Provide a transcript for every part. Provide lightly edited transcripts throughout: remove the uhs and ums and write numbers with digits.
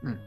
음.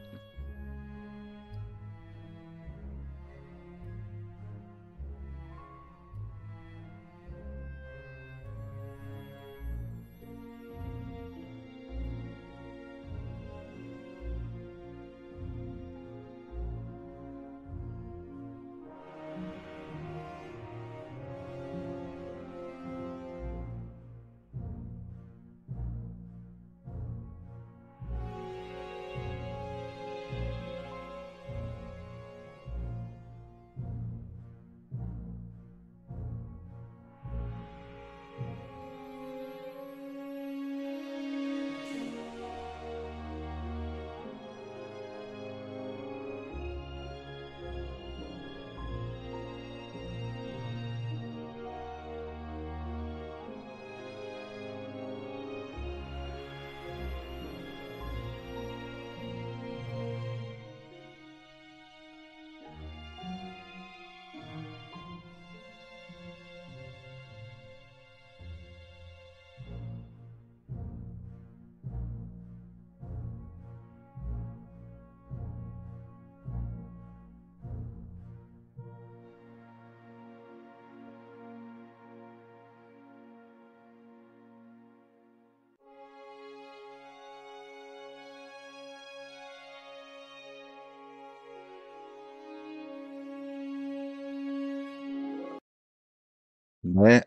네,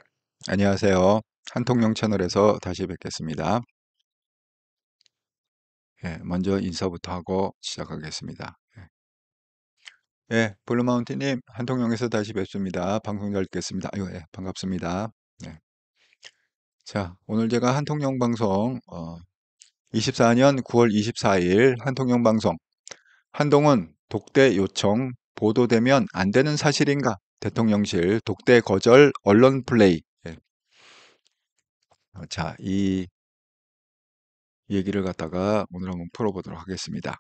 안녕하세요. 한통령 채널에서 다시 뵙겠습니다. 먼저 인사부터 하고 시작하겠습니다. 블루마운틴님, 한통령에서 다시 뵙습니다. 방송 잘 듣겠습니다. 아유, 반갑습니다. 네. 자, 오늘 제가 한통령 방송, 24년 9월 24일 한통령 방송, 한동훈 독대 요청 보도되면 안 되는 사실인가? 대통령실 독대 거절 언론 플레이. 자, 이 얘기를 갖다가 오늘 한번 풀어보도록 하겠습니다.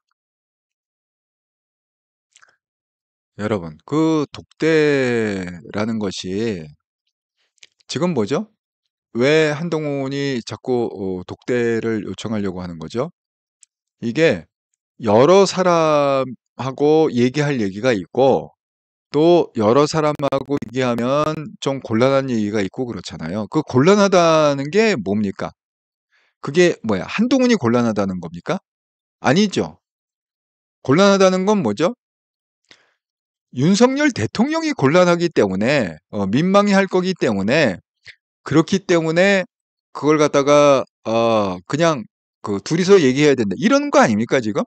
여러분, 그 독대라는 것이 지금 뭐죠? 왜 한동훈이 자꾸 독대를 요청하려고 하는 거죠? 이게 여러 사람하고 얘기할 얘기가 있고 또 여러 사람하고 얘기하면 좀 곤란한 얘기가 있고 그렇잖아요. 그 곤란하다는 게 뭡니까? 그게 뭐야? 한동훈이 곤란하다는 겁니까? 아니죠. 곤란하다는 건 뭐죠? 윤석열 대통령이 곤란하기 때문에 민망해 할 거기 때문에 그렇기 때문에 그걸 갖다가 그냥 그 둘이서 얘기해야 된다. 이런 거 아닙니까, 지금?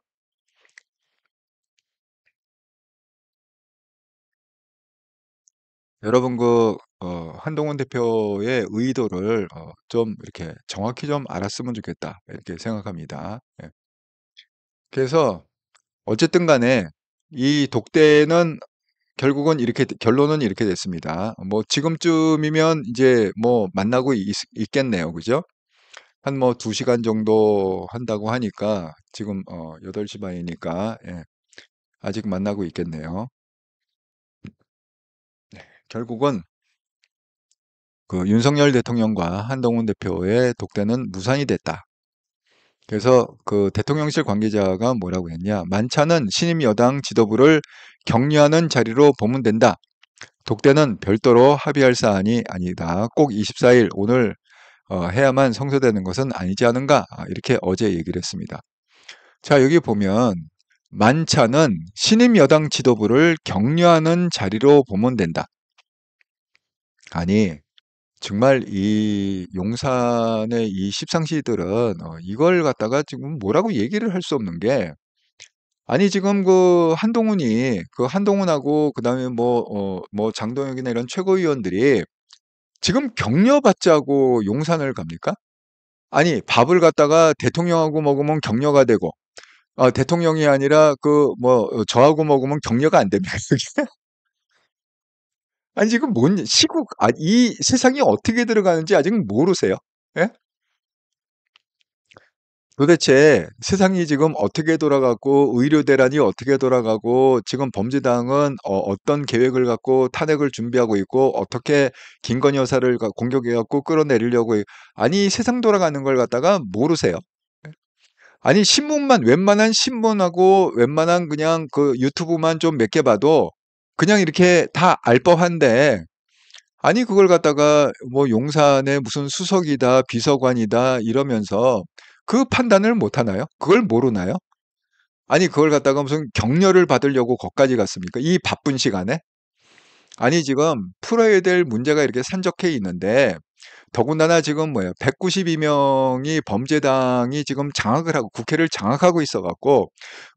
여러분 한동훈 대표의 의도를 좀 이렇게 정확히 좀 알았으면 좋겠다. 이렇게 생각합니다. 예. 그래서 어쨌든 간에 이 독대는 결국은 이렇게 결론은 이렇게 됐습니다. 뭐 지금쯤이면 이제 뭐 만나고 있겠네요. 그죠? 한 뭐 2시간 정도 한다고 하니까 지금 8시 반이니까 아직 만나고 있겠네요. 결국은 그 윤석열 대통령과 한동훈 대표의 독대는 무산이 됐다. 그래서 그 대통령실 관계자가 뭐라고 했냐? 만찬은 신임 여당 지도부를 격려하는 자리로 보면 된다. 독대는 별도로 합의할 사안이 아니다. 꼭 24일 오늘 해야만 성사되는 것은 아니지 않은가? 이렇게 어제 얘기를 했습니다. 자, 여기 보면 만찬은 신임 여당 지도부를 격려하는 자리로 보면 된다. 아니, 정말 이 용산의 이 십상시들은 이걸 갖다가 지금 뭐라고 얘기를 할 수 없는 게 아니 지금 그 한동훈이 그 한동훈하고 그다음에 뭐 장동혁이나 이런 최고위원들이 지금 격려받자고 용산을 갑니까? 아니 밥을 갖다가 대통령하고 먹으면 격려가 되고 대통령이 아니라 그 뭐 저하고 먹으면 격려가 안 됩니다. 아니 지금 뭔 시국 이 세상이 어떻게 들어가는지 아직 모르세요? 예? 도대체 세상이 지금 어떻게 돌아가고 의료 대란이 어떻게 돌아가고 지금 범죄당은 어떤 계획을 갖고 탄핵을 준비하고 있고 어떻게 김건희 여사를 공격해 갖고 끌어내리려고 아니 세상 돌아가는 걸 갖다가 모르세요. 아니 신문만 웬만한 신문하고 웬만한 그냥 그 유튜브만 좀 몇 개 봐도 그냥 이렇게 다 알 법한데 아니 그걸 갖다가 뭐 용산의 무슨 수석이다 비서관이다 이러면서 그 판단을 못 하나요? 그걸 모르나요? 아니 그걸 갖다가 무슨 격려를 받으려고 거기까지 갔습니까? 이 바쁜 시간에? 아니 지금 풀어야 될 문제가 이렇게 산적해 있는데 더군다나 지금 뭐예요? 192명이 범죄당이 지금 장악을 하고 국회를 장악하고 있어 갖고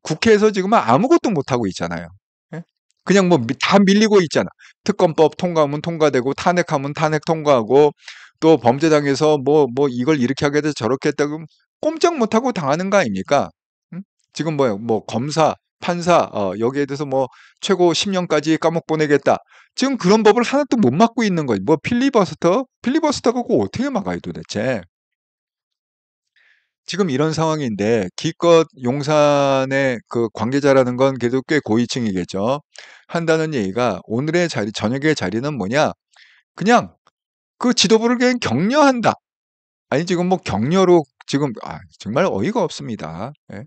국회에서 지금 아무것도 못 하고 있잖아요. 예? 그냥 뭐 다 밀리고 있잖아. 특검법 통과하면 통과되고 탄핵하면 탄핵 통과하고 또 범죄당에서 뭐 이걸 이렇게 하게 돼서 저렇게 했다고 꼼짝 못 하고 당하는 거 아닙니까? 응? 지금 뭐예요? 뭐 검사, 판사 여기에 대해서 뭐 최고 10년까지 감옥 보내겠다. 지금 그런 법을 하나도 못 막고 있는 거지. 뭐 필리버스터? 필리버스터가 그거 어떻게 막아요 도대체? 지금 이런 상황인데 기껏 용산의 그 관계자라는 건 그래도 꽤 고위층이겠죠. 한다는 얘기가 오늘의 자리, 저녁의 자리는 뭐냐? 그냥 그 지도부를 그냥 격려한다. 아니 지금 뭐 격려로 지금 정말 어이가 없습니다. 예.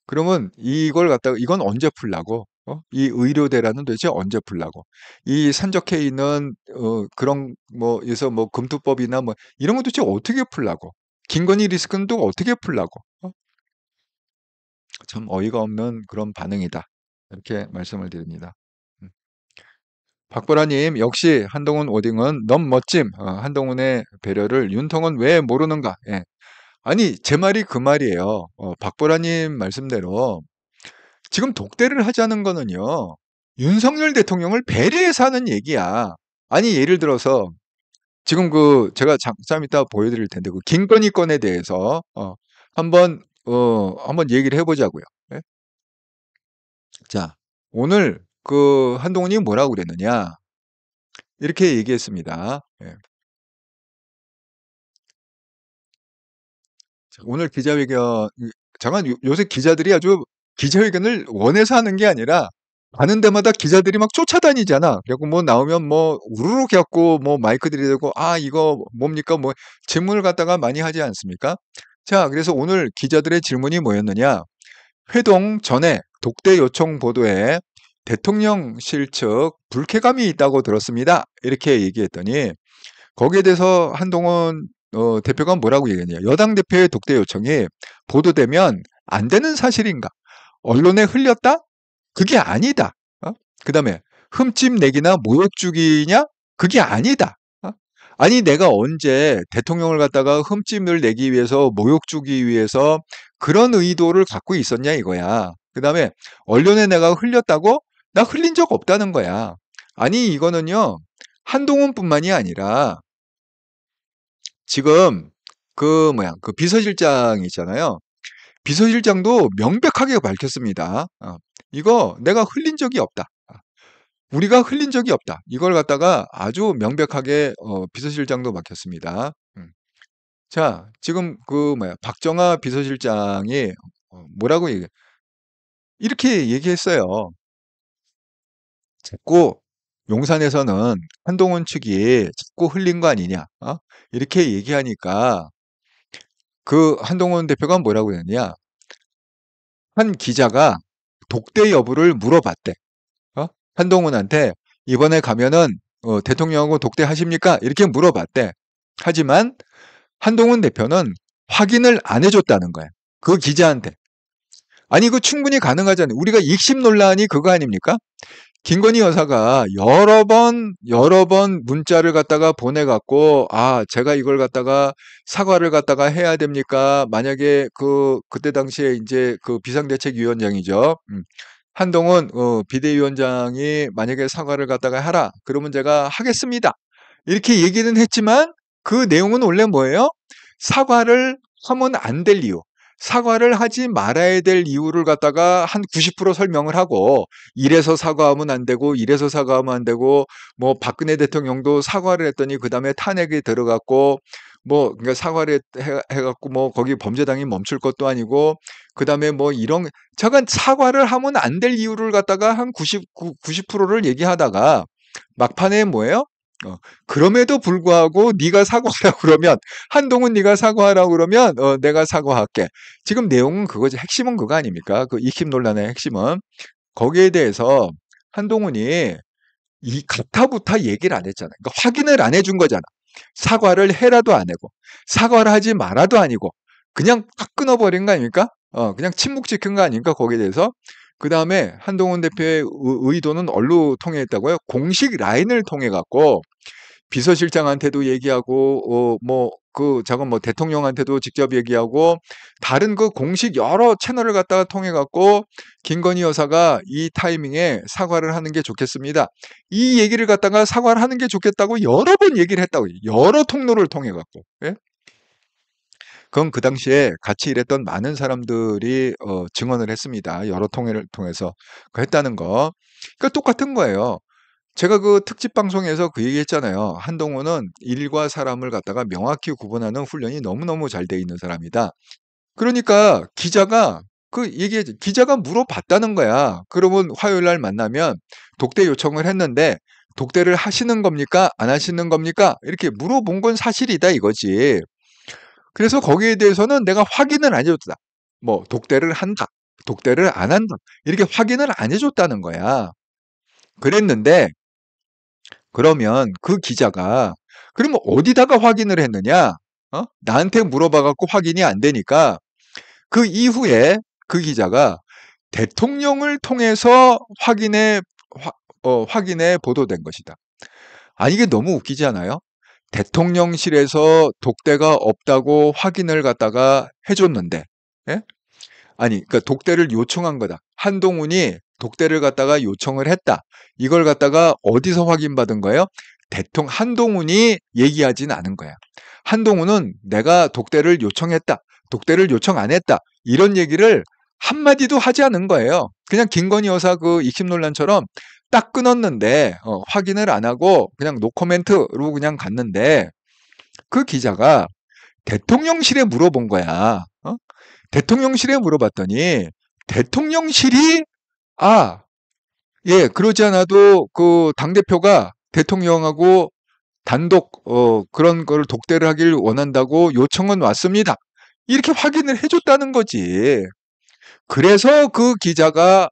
그러면 이걸 갖다가 이건 언제 풀라고? 이 의료대라는 도대체 언제 풀라고? 이 산적해 있는 그런 뭐에서 뭐 금투법이나 뭐 이런 거 도대체 어떻게 풀라고? 김건희 리스크는 또 어떻게 풀라고? 참 어이가 없는 그런 반응이다. 이렇게 말씀을 드립니다. 음. 박보라님 역시 한동훈 오딩은 너무 멋짐. 한동훈의 배려를 윤통은 왜 모르는가? 예. 아니 제 말이 그 말이에요. 박보라님 말씀대로 지금 독대를 하자는 거는요. 윤석열 대통령을 배려해서 하는 얘기야. 아니 예를 들어서 지금 그 제가 좀 이따 보여드릴 텐데 그 김건희 건에 대해서 한번 한번 얘기를 해보자고요. 예? 자 오늘 그 한동훈이 뭐라고 그랬느냐 이렇게 얘기했습니다. 예. 자, 오늘 기자회견 잠깐 요새 기자들이 아주 기자회견을 원해서 하는 게 아니라 가는 데마다 기자들이 막 쫓아다니잖아. 그래갖고 뭐 나오면 뭐 우르르 해갖고 뭐 마이크 들이대고 이거 뭡니까 뭐 질문을 갖다가 많이 하지 않습니까? 자 그래서 오늘 기자들의 질문이 뭐였느냐? 회동 전에 독대 요청 보도에 대통령실 측 불쾌감이 있다고 들었습니다. 이렇게 얘기했더니 거기에 대해서 한동훈 대표가 뭐라고 얘기했냐. 여당 대표의 독대 요청이 보도되면 안 되는 사실인가? 언론에 흘렸다? 그게 아니다. 그 다음에 흠집 내기나 모욕 주기냐? 그게 아니다. 아니 내가 언제 대통령을 갖다가 흠집을 내기 위해서 모욕 주기 위해서 그런 의도를 갖고 있었냐 이거야. 그 다음에 언론에 내가 흘렸다고? 나 흘린 적 없다는 거야. 아니 이거는요. 한동훈뿐만이 아니라 지금 그 비서실장 있잖아요. 비서실장도 명백하게 밝혔습니다. 이거 내가 흘린 적이 없다. 우리가 흘린 적이 없다. 이걸 갖다가 아주 명백하게 비서실장도 밝혔습니다. 자, 지금 박정아 비서실장이 뭐라고 이렇게 얘기했어요. 자꾸 용산에서는 한동훈 측이 자꾸 흘린 거 아니냐. 이렇게 얘기하니까 그 한동훈 대표가 뭐라고 했느냐. 한 기자가 독대 여부를 물어봤대. 한동훈한테 이번에 가면은 대통령하고 독대하십니까? 이렇게 물어봤대. 하지만 한동훈 대표는 확인을 안 해줬다는 거야. 그 기자한테. 아니 이거 충분히 가능하잖아요. 우리가 익심 논란이 그거 아닙니까? 김건희 여사가 여러 번 문자를 갖다가 보내갖고, 제가 이걸 갖다가 사과를 갖다가 해야 됩니까? 만약에 그때 당시에 이제 그 비상대책위원장이죠. 한동훈, 비대위원장이 만약에 사과를 갖다가 하라. 그러면 제가 하겠습니다. 이렇게 얘기는 했지만 그 내용은 원래 뭐예요? 사과를 하면 안 될 이유. 사과를 하지 말아야 될 이유를 갖다가 한 90% 설명을 하고 이래서 사과하면 안 되고 이래서 사과하면 안 되고 뭐 박근혜 대통령도 사과를 했더니 그다음에 탄핵이 들어갔고 그러니까 사과를 해갖고 거기 범죄당이 멈출 것도 아니고, 그 다음에 저건 사과를 하면 안 될 이유를 갖다가 한 90%를 얘기하다가 막판에 뭐예요? 그럼에도 불구하고 네가 사과하라고 그러면, 한동훈 네가 사과하라고 그러면 내가 사과할게. 지금 내용은 그거지. 핵심은 그거 아닙니까? 그 익힘 논란의 핵심은 거기에 대해서 한동훈이 이 가타부타 얘기를 안 했잖아요. 그러니까 확인을 안 해준 거잖아. 사과를 해라도 안 하고, 사과를 하지 마라도 아니고, 그냥 딱 끊어버린 거 아닙니까? 그냥 침묵 지킨 거 아닙니까? 거기에 대해서. 그 다음에 한동훈 대표의 의도는 어디로 통해했다고요? 공식 라인을 통해 갖고 비서실장한테도 얘기하고, 저건 대통령한테도 직접 얘기하고, 다른 그 공식 여러 채널을 갖다가 통해 갖고, 김건희 여사가 이 타이밍에 사과를 하는 게 좋겠습니다. 이 얘기를 갖다가 사과를 하는 게 좋겠다고 여러 번 얘기를 했다고. 여러 통로를 통해 갖고. 예? 그건 그 당시에 같이 일했던 많은 사람들이 증언을 했습니다. 여러 통해를 통해서 했다는 거. 그러니까 똑같은 거예요. 제가 그 특집 방송에서 그 얘기했잖아요. 한동훈은 일과 사람을 갖다가 명확히 구분하는 훈련이 너무너무 잘 돼 있는 사람이다. 그러니까 기자가 물어봤다는 거야. 그러면 화요일 날 만나면 독대 요청을 했는데 독대를 하시는 겁니까? 안 하시는 겁니까? 이렇게 물어본 건 사실이다 이거지. 그래서 거기에 대해서는 내가 확인을 안 해줬다. 독대를 한다. 독대를 안 한다. 이렇게 확인을 안 해줬다는 거야. 그랬는데 그러면 그 기자가 그러면 어디다가 확인을 했느냐? 나한테 물어봐 갖고 확인이 안 되니까 그 이후에 그 기자가 대통령을 통해서 확인해 보도된 것이다. 이게 너무 웃기지 않아요? 대통령실에서 독대가 없다고 확인을 갖다가 해줬는데, 예? 그러니까 독대를 요청한 거다. 한동훈이 독대를 갖다가 요청을 했다. 이걸 갖다가 어디서 확인받은 거예요? 한동훈이 얘기하진 않은 거야. 한동훈은 내가 독대를 요청했다. 독대를 요청 안 했다. 이런 얘기를 한마디도 하지 않은 거예요. 그냥 김건희 여사 그 익힘 논란처럼 딱 끊었는데 확인을 안 하고 그냥 노코멘트로 그냥 갔는데 그 기자가 대통령실에 물어본 거야. 대통령실에 물어봤더니 대통령실이 예, 그러지 않아도 그 당대표가 대통령하고 단독 그런 걸 독대를 하길 원한다고 요청은 왔습니다. 이렇게 확인을 해줬다는 거지. 그래서 그 기자가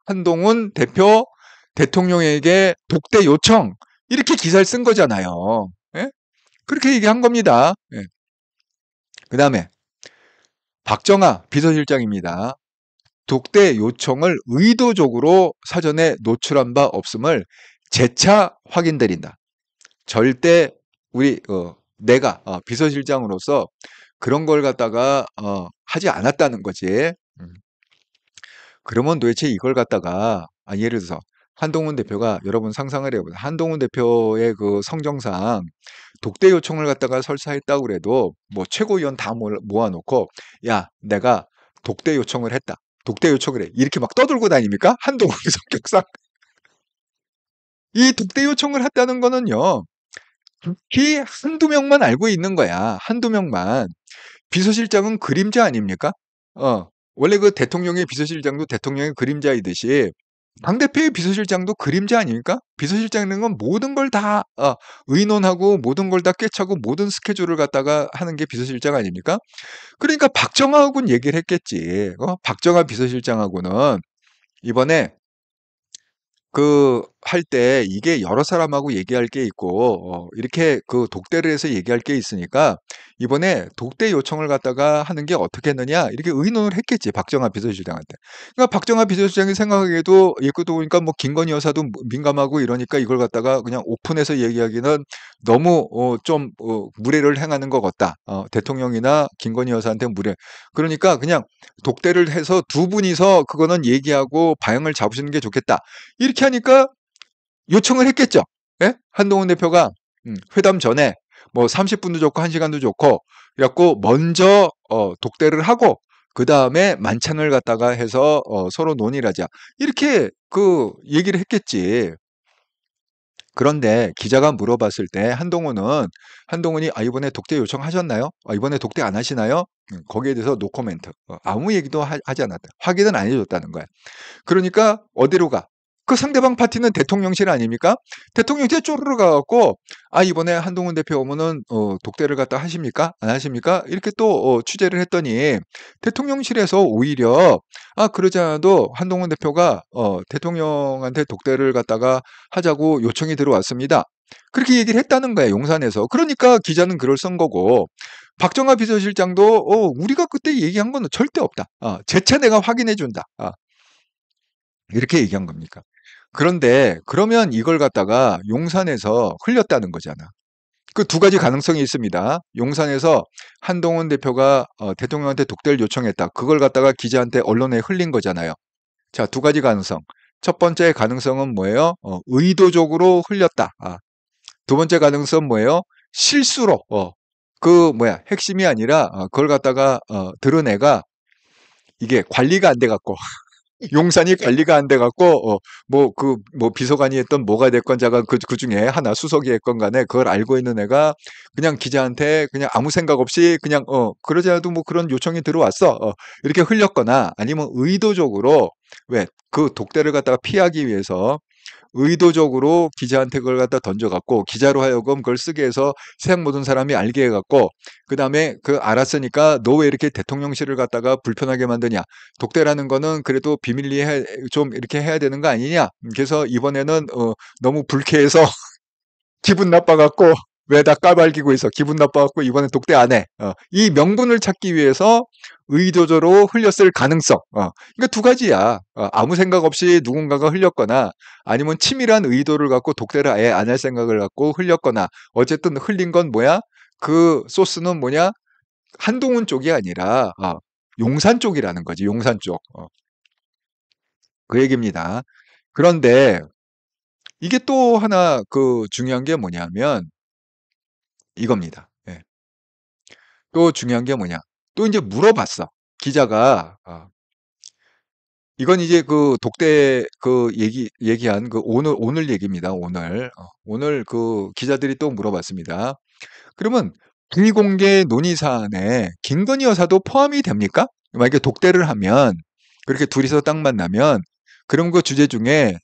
한동훈 대표 대통령에게 독대 요청 이렇게 기사를 쓴 거잖아요. 예? 그렇게 얘기한 겁니다. 예. 그 다음에 박정아 비서실장입니다. 독대 요청을 의도적으로 사전에 노출한 바 없음을 재차 확인드린다. 절대 내가 비서실장으로서 그런 걸 갖다가 하지 않았다는 거지. 그러면 도대체 이걸 갖다가 예를 들어서 한동훈 대표가 여러분 상상을 해보세요. 한동훈 대표의 그 성정상 독대 요청을 갖다가 설사했다고 그래도 최고위원 다 모아놓고 야 내가 독대 요청을 했다. 독대 요청을 해. 이렇게 막 떠들고 다닙니까? 한동훈 성격상. 이 독대 요청을 했다는 거는요. 특히 한두 명만 알고 있는 거야. 한두 명만. 비서실장은 그림자 아닙니까? 원래 그 대통령의 비서실장도 대통령의 그림자이듯이 당대표의 비서실장도 그림자 아닙니까? 비서실장이라는 건 모든 걸 다 의논하고 모든 걸 다 꿰차고 모든 스케줄을 갖다가 하는 게 비서실장 아닙니까? 그러니까 박정아하고는 얘기를 했겠지. 박정아 비서실장하고는 이번에 할 때 이게 여러 사람하고 얘기할 게 있고 이렇게 그 독대를 해서 얘기할 게 있으니까 이번에 독대 요청을 갖다가 하는 게 어떻게 했느냐 이렇게 의논을 했겠지 박정아 비서실장한테. 그러니까 박정아 비서실장이 생각하기에도 읽고도 보니까 김건희 여사도 민감하고 이러니까 이걸 갖다가 그냥 오픈해서 얘기하기는 너무 좀 무례를 행하는 것 같다. 대통령이나 김건희 여사한테 무례. 그러니까 그냥 독대를 해서 두 분이서 그거는 얘기하고 방향을 잡으시는 게 좋겠다. 이렇게 하니까 요청을 했겠죠. 예? 한동훈 대표가 회담 전에 30분도 좋고 1시간도 좋고 그래갖고 먼저 독대를 하고 그 다음에 만찬을 갖다가 해서 서로 논의를 하자. 이렇게 그 얘기를 했겠지. 그런데 기자가 물어봤을 때 한동훈이 이번에 독대 요청하셨나요? 이번에 독대 안 하시나요? 거기에 대해서 노 코멘트. 아무 얘기도 하지 않았다. 확인은 안 해줬다는 거야. 그러니까 어디로 가? 그 상대방 파티는 대통령실 아닙니까? 대통령실 쪼르르 가갖고 이번에 한동훈 대표 오면은 독대를 갖다 하십니까? 안 하십니까? 이렇게 또 취재를 했더니 대통령실에서 오히려 그러지 않아도 한동훈 대표가 대통령한테 독대를 갖다가 하자고 요청이 들어왔습니다. 그렇게 얘기를 했다는 거예요, 용산에서. 그러니까 기자는 글을 쓴 거고, 박정하 비서실장도 우리가 그때 얘기한 건 절대 없다. 재차 내가 확인해 준다. 이렇게 얘기한 겁니까? 그런데 그러면 이걸 갖다가 용산에서 흘렸다는 거잖아. 그 두 가지 가능성이 있습니다. 용산에서 한동훈 대표가 대통령한테 독대를 요청했다. 그걸 갖다가 기자한테 언론에 흘린 거잖아요. 자, 두 가지 가능성. 첫 번째 가능성은 뭐예요? 의도적으로 흘렸다. 두 번째 가능성은 뭐예요? 실수로. 핵심이 아니라 그걸 갖다가 들은 애가 이게 관리가 안 돼 갖고 용산이 관리가 안 돼 갖고 비서관이 했던 뭐가 됐건 자가 그 중에 하나 수석이 했건 간에 그걸 알고 있는 애가 그냥 기자한테 그냥 아무 생각 없이 그냥 그러지 않아도 뭐 그런 요청이 들어왔어. 이렇게 흘렸거나 아니면 의도적으로 왜 그 독대를 갖다가 피하기 위해서 의도적으로 기자한테 그걸 갖다 던져갖고 기자로 하여금 그걸 쓰게 해서 세상 모든 사람이 알게 해갖고 그 다음에 그 알았으니까 너 왜 이렇게 대통령실을 갖다가 불편하게 만드냐. 독대라는 거는 그래도 비밀리에 좀 이렇게 해야 되는 거 아니냐. 그래서 이번에는 너무 불쾌해서 기분 나빠갖고 왜 다 까발기고 있어. 기분 나빠갖고 이번엔 독대 안 해. 이 명분을 찾기 위해서 의도적으로 흘렸을 가능성. 그러니까 두 가지야. 아무 생각 없이 누군가가 흘렸거나 아니면 치밀한 의도를 갖고 독대를 아예 안 할 생각을 갖고 흘렸거나 어쨌든 흘린 건 뭐야? 그 소스는 뭐냐? 한동훈 쪽이 아니라 용산 쪽이라는 거지. 용산 쪽. 그 얘기입니다. 그런데 이게 또 하나 그 중요한 게 뭐냐면 이겁니다. 예. 또 중요한 게 뭐냐? 또 이제 물어봤어. 기자가 이건 이제 그 독대 그 얘기한 그 오늘 얘기입니다. 오늘 그 기자들이 또 물어봤습니다. 그러면 비공개 논의 사안에 김건희 여사도 포함이 됩니까? 만약에 독대를 하면 그렇게 둘이서 딱 만나면 그런 거 주제 중에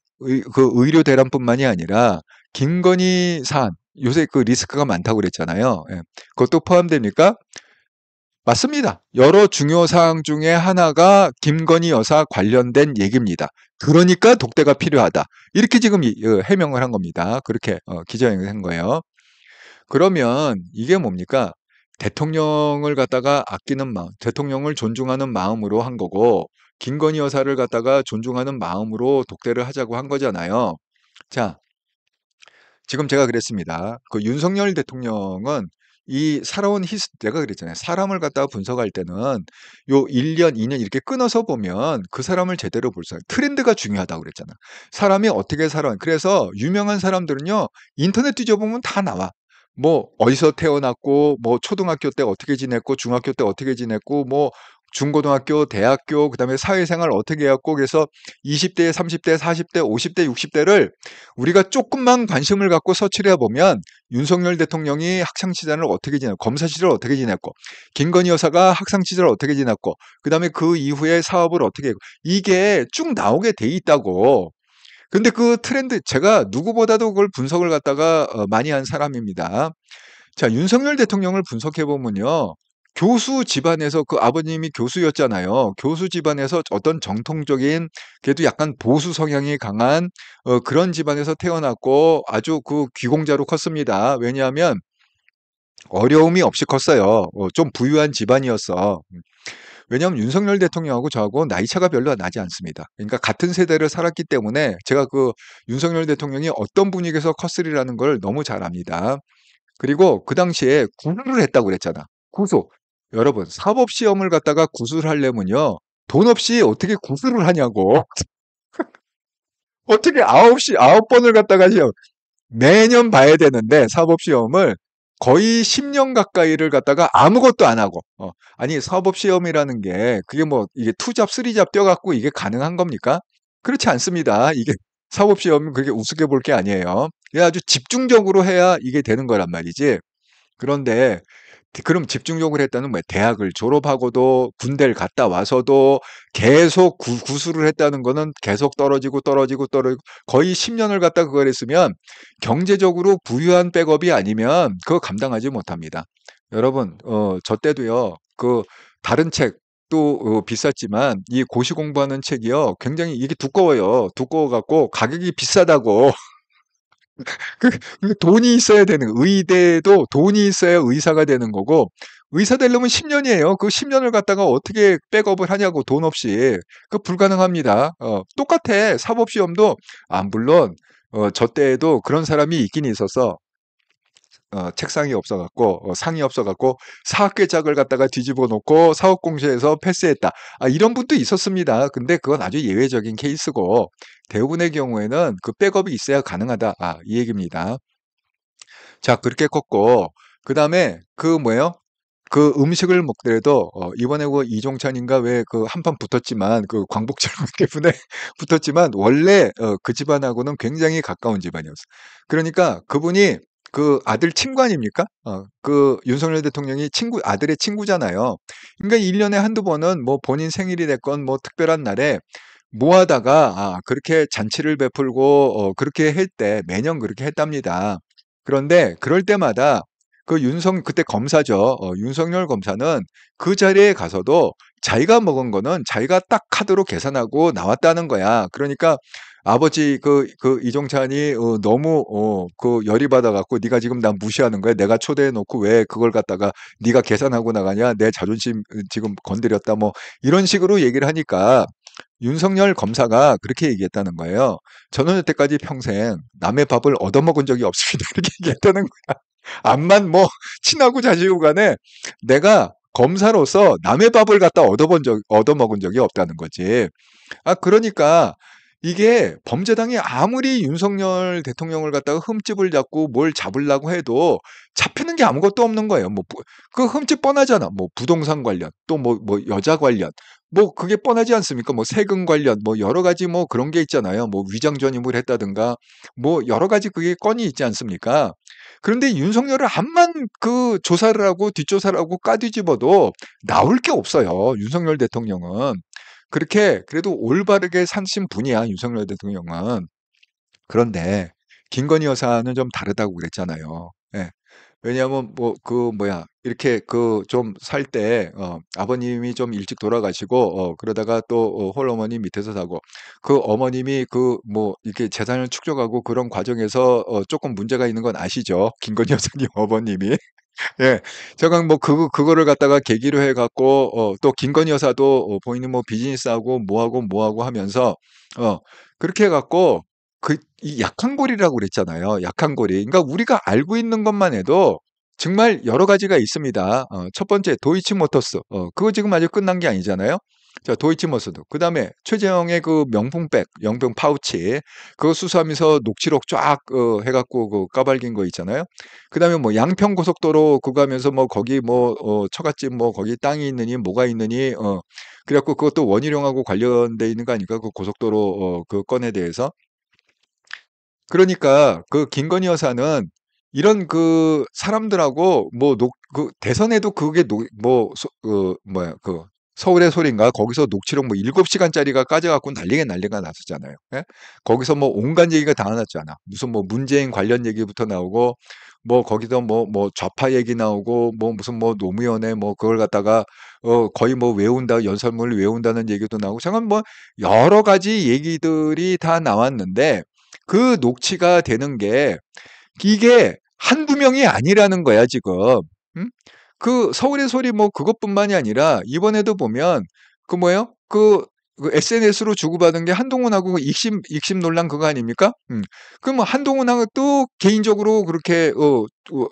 그 의료 대란뿐만이 아니라 김건희 사안 요새 그 리스크가 많다고 그랬잖아요. 예. 그것도 포함됩니까? 맞습니다. 여러 중요 사항 중에 하나가 김건희 여사 관련된 얘기입니다. 그러니까 독대가 필요하다. 이렇게 지금 해명을 한 겁니다. 그렇게 기자회견을 한 거예요. 그러면 이게 뭡니까? 대통령을 갖다가 아끼는 마음, 대통령을 존중하는 마음으로 한 거고 김건희 여사를 갖다가 존중하는 마음으로 독대를 하자고 한 거잖아요. 자, 지금 제가 그랬습니다. 그 윤석열 대통령은 이 살아온 내가 그랬잖아요. 사람을 갖다가 분석할 때는 요 1년, 2년 이렇게 끊어서 보면 그 사람을 제대로 볼 수 있어요. 트렌드가 중요하다고 그랬잖아. 사람이 어떻게 살아. 그래서 유명한 사람들은요, 인터넷 뒤져보면 다 나와. 뭐, 어디서 태어났고, 뭐, 초등학교 때 어떻게 지냈고, 중학교 때 어떻게 지냈고, 뭐, 중고등학교, 대학교, 그 다음에 사회생활 어떻게 해왔고, 그래서 20대, 30대, 40대, 50대, 60대를 우리가 조금만 관심을 갖고 서치를 해보면 윤석열 대통령이 학창시절을 어떻게 지냈고 검사 시절을 어떻게 지냈고 김건희 여사가 학창시절을 어떻게 지냈고 그 다음에 그 이후에 사업을 어떻게 했고 이게 쭉 나오게 돼 있다고. 근데 그 트렌드 제가 누구보다도 그걸 분석을 갖다가 많이 한 사람입니다. 자, 윤석열 대통령을 분석해 보면요. 교수 집안에서 그 아버님이 교수였잖아요. 교수 집안에서 어떤 정통적인 그래도 약간 보수 성향이 강한 그런 집안에서 태어났고 아주 그 귀공자로 컸습니다. 왜냐하면 어려움이 없이 컸어요. 좀 부유한 집안이었어. 왜냐하면 윤석열 대통령하고 저하고 나이 차가 별로 나지 않습니다. 그러니까 같은 세대를 살았기 때문에 제가 그 윤석열 대통령이 어떤 분위기에서 컸으리라는 걸 너무 잘 압니다. 그리고 그 당시에 구술을 했다고 그랬잖아. 구술. 여러분, 사법시험을 갖다가 구술을 하려면요. 돈 없이 어떻게 구술을 하냐고. 어떻게 아홉 번을 갖다가 시험. 매년 봐야 되는데, 사법시험을 거의 10년 가까이를 갖다가 아무것도 안 하고. 아니, 사법시험이라는 게, 그게 뭐, 이게 투잡, 쓰리잡 뛰어갖고 이게 가능한 겁니까? 그렇지 않습니다. 이게 사법시험 그렇게 우습게 볼 게 아니에요. 아주 집중적으로 해야 이게 되는 거란 말이지. 그런데 그럼 집중적으로 했다는 뭐야? 대학을 졸업하고도 군대를 갔다 와서도 계속 구수를 했다는 거는 계속 떨어지고 거의 10년을 갖다 그걸 했으면 경제적으로 부유한 백업이 아니면 그거 감당하지 못합니다. 여러분, 저 때도요, 다른 책도 비쌌지만 이 고시 공부하는 책이요, 굉장히 이게 두꺼워요. 두꺼워갖고 가격이 비싸다고. 돈이 있어야 되는, 의대도 돈이 있어야 의사가 되는 거고, 의사 되려면 10년이에요. 그 10년을 갖다가 어떻게 백업을 하냐고, 돈 없이. 그 불가능합니다. 똑같아. 사법시험도, 물론, 저 때에도 그런 사람이 있긴 있었어. 책상이 없어갖고, 상이 없어갖고, 사학계작을 갖다가 뒤집어 놓고 사업공시에서 패스했다. 이런 분도 있었습니다. 근데 그건 아주 예외적인 케이스고, 대부분의 경우에는 그 백업이 있어야 가능하다. 이 얘기입니다. 자, 그렇게 컸고, 그 다음에 그 뭐예요? 그 음식을 먹더라도, 이번에 그 이종찬인가 왜 그 한판 붙었지만, 그 광복절 때문에 붙었지만, 원래 그 집안하고는 굉장히 가까운 집안이었어. 그러니까 그분이 그 아들 친구 아닙니까? 그 윤석열 대통령이 아들의 친구잖아요. 그러니까 1년에 한두 번은 뭐 본인 생일이 됐건 뭐 특별한 날에 모아다가 그렇게 잔치를 베풀고 그렇게 했대. 매년 그렇게 했답니다. 그런데 그럴 때마다 그때 검사죠. 윤석열 검사는 그 자리에 가서도 자기가 먹은 거는 자기가 딱 카드로 계산하고 나왔다는 거야. 그러니까 아버지 이종찬이 너무 열이 받아갖고 네가 지금 난 무시하는 거야. 내가 초대해 놓고 왜 그걸 갖다가 네가 계산하고 나가냐. 내 자존심 지금 건드렸다. 뭐 이런 식으로 얘기를 하니까 윤석열 검사가 그렇게 얘기했다는 거예요. 저는 여태까지 평생 남의 밥을 얻어먹은 적이 없습니다. 그렇게 얘기했다는 거야. 암만 뭐 친하고 자지고 간에 내가 검사로서 남의 밥을 갖다 얻어먹은 적이 없다는 거지. 그러니까 이게 범죄당이 아무리 윤석열 대통령을 갖다가 흠집을 잡고 뭘 잡으려고 해도 잡히는 게 아무것도 없는 거예요. 그 흠집 뻔하잖아. 뭐 부동산 관련, 또 뭐 여자 관련, 뭐 그게 뻔하지 않습니까? 뭐 세금 관련, 뭐 여러 가지 뭐 그런 게 있잖아요. 뭐 위장 전입을 했다든가, 뭐 여러 가지 그게 건이 있지 않습니까? 그런데 윤석열을 암만 그 조사를 하고 뒷조사를 하고 까뒤집어도 나올 게 없어요. 윤석열 대통령은. 그렇게 그래도 올바르게 사신 분이야, 윤석열 대통령은. 그런데 김건희 여사는 좀 다르다고 그랬잖아요. 예. 왜냐하면 뭐 이렇게 좀 살 때 아버님이 좀 일찍 돌아가시고 그러다가 또 홀어머니 밑에서 사고 그 어머님이 이렇게 재산을 축적하고 그런 과정에서 조금 문제가 있는 건 아시죠? 김건희 여사님 어머님이. 예. 제가 뭐 그거를 갖다가 계기로 해 갖고 또 김건희 여사도 본인은 뭐 비즈니스하고 뭐하고 하면서 어 그렇게 해 갖고 이 약한 고리라고 그랬잖아요. 약한 고리. 그러니까 우리가 알고 있는 것만 해도 정말 여러 가지가 있습니다. 첫 번째 도이치모터스. 그거 지금 아직 끝난 게 아니잖아요. 자, 도이치모터스. 그다음에 최재형의 그 명품백, 명품 파우치. 그거 수수하면서 녹취록 쫙 해 갖고 그 까발긴 거 있잖아요. 그다음에 뭐 양평 고속도로 그거 하면서 뭐 거기 뭐 처갓집 뭐 거기 땅이 있느니 뭐가 있느니 그래갖고 그것도 원희룡하고 관련돼 있는 거 아닙니까? 그 고속도로 그 건에 대해서. 그러니까 그 김건희 여사는 이런 그 사람들하고 대선에도 그게 뭐야 서울의 소리인가 거기서 녹취록 뭐 7시간짜리가 까져갖고 난리가 났었잖아요. 예? 거기서 뭐 온갖 얘기가 다 나왔잖아. 무슨 뭐 문재인 관련 얘기부터 나오고 뭐 거기서 뭐 좌파 얘기 나오고 뭐 무슨 뭐 노무현의 뭐 그걸 갖다가 거의 뭐 연설문을 외운다는 얘기도 나오고 잠깐 뭐 여러 가지 얘기들이 다 나왔는데 그 녹취가 되는 게 이게 한두 명이 아니라는 거야, 지금. 음? 그 서울의 소리 뭐 그것뿐만이 아니라 이번에도 보면 그 뭐예요? SNS로 주고받은 게 한동훈하고 그 익심 논란 그거 아닙니까? 그럼 뭐 한동훈하고 또 개인적으로 그렇게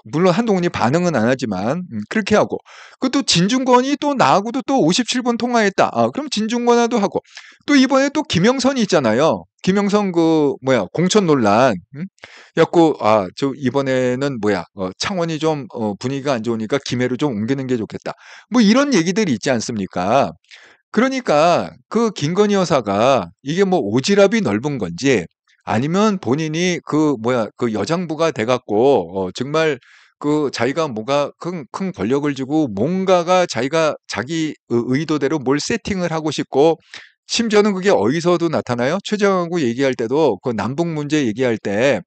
물론 한동훈이 반응은 안 하지만 그렇게 하고 그또 진중권이 또 나하고도 또 57분 통화했다. 그럼 진중권하도 하고 또 이번에 또 김영선이 있잖아요. 김영선 공천 논란. 였고 저 이번에는 창원이 좀 분위기가 안 좋으니까 김해로 좀 옮기는 게 좋겠다. 뭐 이런 얘기들이 있지 않습니까? 그러니까 그 김건희 여사가 이게 뭐 오지랖이 넓은 건지 아니면 본인이 그 뭐야 그 여장부가 돼 갖고 정말 그 자기가 뭔가 큰 권력을 쥐고 뭔가가 자기가 자기 의도대로 뭘 세팅을 하고 싶고 심지어는 그게 어디서도 나타나요? 최저하고 얘기할 때도 그 남북 문제 얘기할 때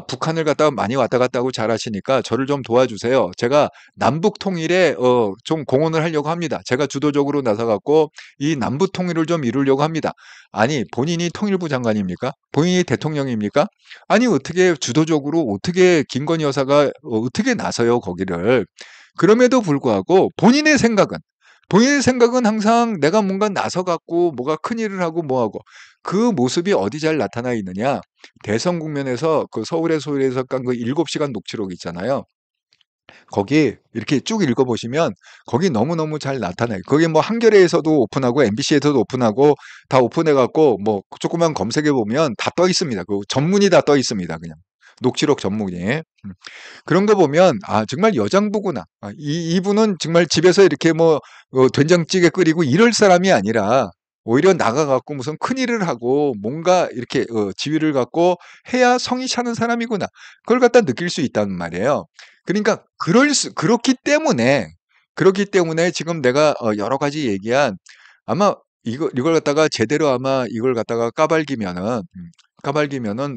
북한을 갖다가 많이 왔다 갔다 하고 잘 하시니까 저를 좀 도와주세요. 제가 남북 통일에 좀 공헌을 하려고 합니다. 제가 주도적으로 나서 갖고 이 남북 통일을 좀 이루려고 합니다. 아니, 본인이 통일부 장관입니까? 본인이 대통령입니까? 아니, 어떻게 주도적으로 어떻게 김건희 여사가 어떻게 나서요, 거기를. 그럼에도 불구하고 본인의 생각은 항상 내가 뭔가 나서 갖고 뭐가 큰일을 하고 뭐 하고 그 모습이 어디 잘 나타나 있느냐? 대선 국면에서 그 서울의 소리에서 깐 그 7시간 녹취록 있잖아요. 거기 이렇게 쭉 읽어보시면 거기 너무너무 잘 나타나요. 거기 뭐 한겨레에서도 오픈하고 MBC에서도 오픈하고 다 오픈해갖고 뭐 조금만 검색해보면 다 떠 있습니다. 그 전문이 다 떠 있습니다. 그냥. 녹취록 전문이. 그런 거 보면 정말 여장부구나. 이분은 정말 집에서 이렇게 뭐 된장찌개 끓이고 이럴 사람이 아니라 오히려 나가갖고 무슨 큰일을 하고 뭔가 이렇게 지위를 갖고 해야 성이 차는 사람이구나. 그걸 갖다 느낄 수 있단 말이에요. 그러니까 그렇기 때문에 지금 내가 여러 가지 얘기한 아마 이걸 갖다가 제대로 아마 이걸 갖다가 까발기면은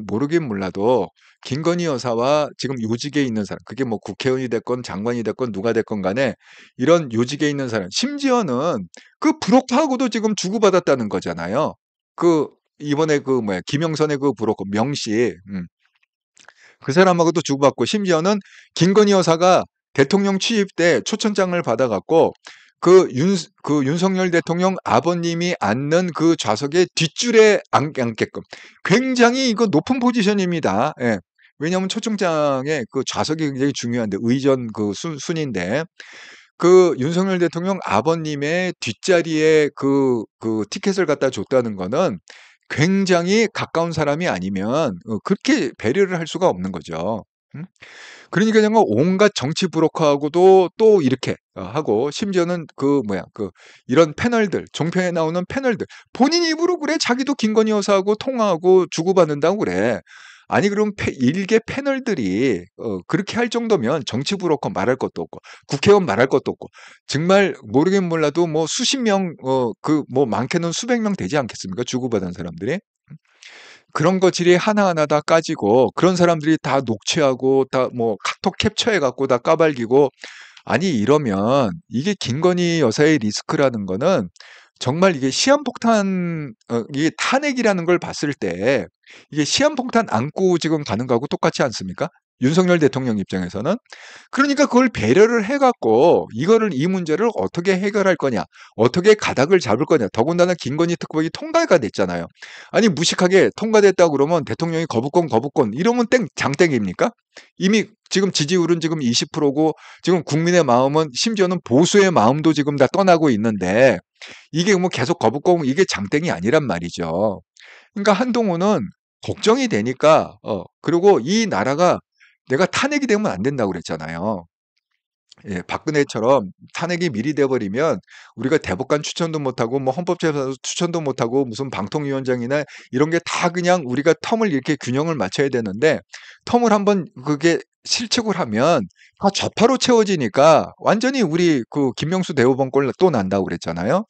모르긴 몰라도 김건희 여사와 지금 요직에 있는 사람, 그게 뭐 국회의원이 됐건 장관이 됐건 누가 됐건 간에 이런 요직에 있는 사람, 심지어는 그 브로커하고도 지금 주고받았다는 거잖아요. 그 이번에 그 뭐야 김영선의 그 브로커 명씨, 그 사람하고도 주고받고 심지어는 김건희 여사가 대통령 취임 때 초청장을 받아갖고 그 윤석열 대통령 아버님이 앉는 그 좌석의 뒷줄에 앉게끔 굉장히 이거 높은 포지션입니다. 예. 왜냐하면 초청장에 그 좌석이 굉장히 중요한데 의전 그 순인데 그 윤석열 대통령 아버님의 뒷자리에 그 티켓을 갖다 줬다는 거는 굉장히 가까운 사람이 아니면 그렇게 배려를 할 수가 없는 거죠. 음? 그러니까 정말 온갖 정치 브로커하고도 또 이렇게 하고 심지어는 그 뭐야 그 이런 패널들 종편에 나오는 패널들 본인 입으로 그래 자기도 김건희 여사하고 통화하고 주고받는다고 그래. 아니 그럼 일개 패널들이 그렇게 할 정도면 정치 브로커 말할 것도 없고 국회의원 말할 것도 없고 정말 모르긴 몰라도 뭐 수십 명 그 뭐 많게는 수백 명 되지 않겠습니까? 주고받은 사람들이. 그런 것들이 하나하나 다 까지고 그런 사람들이 다 녹취하고 다 뭐 카톡 캡처해 갖고 다 까발기고 아니 이러면 이게 김건희 여사의 리스크라는 거는 정말 이게 시한폭탄 이게 탄핵이라는 걸 봤을 때 이게 시한폭탄 안고 지금 가는 거하고 똑같지 않습니까? 윤석열 대통령 입장에서는. 그러니까 그걸 배려를 해 갖고 이 문제를 어떻게 해결할 거냐, 어떻게 가닥을 잡을 거냐. 더군다나 김건희 특보가 통과가 됐잖아요. 아니 무식하게 통과됐다고 그러면 대통령이 거부권 이러면 장땡입니까? 이미 지금 지지율은 지금 20%고 지금 국민의 마음은 심지어는 보수의 마음도 지금 다 떠나고 있는데 이게 뭐 계속 거부권 이게 장땡이 아니란 말이죠. 그러니까 한동훈은 걱정이 되니까 그리고 이 나라가 내가 탄핵이 되면 안 된다고 그랬잖아요. 예, 박근혜처럼 탄핵이 미리 돼 버리면 우리가 대법관 추천도 못 하고 뭐 헌법재판소 추천도 못 하고 무슨 방통위원장이나 이런 게 다 그냥 우리가 텀을 이렇게 균형을 맞춰야 되는데 텀을 한번 그게 실책을 하면 다 좌파로 채워지니까 완전히 우리 그 김명수 대법원 꼴 또 난다고 그랬잖아요.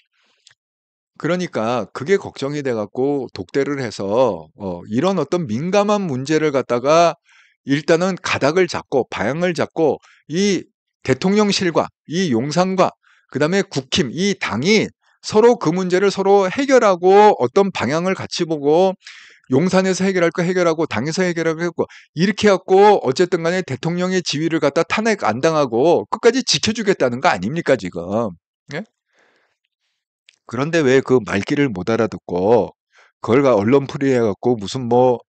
그러니까 그게 걱정이 돼 갖고 독대를 해서 이런 어떤 민감한 문제를 갖다가 일단은 가닥을 잡고 방향을 잡고 이 대통령실과 이 용산과 그다음에 국힘 이 당이 서로 그 문제를 서로 해결하고 어떤 방향을 같이 보고 용산에서 해결할 거 해결하고 당에서 해결하고 했고 이렇게 해 갖고 어쨌든 간에 대통령의 지위를 갖다 탄핵 안 당하고 끝까지 지켜주겠다는 거 아닙니까 지금. 예? 그런데 왜 그 말귀를 못 알아듣고 그걸 언론 풀이해 갖고 무슨 뭐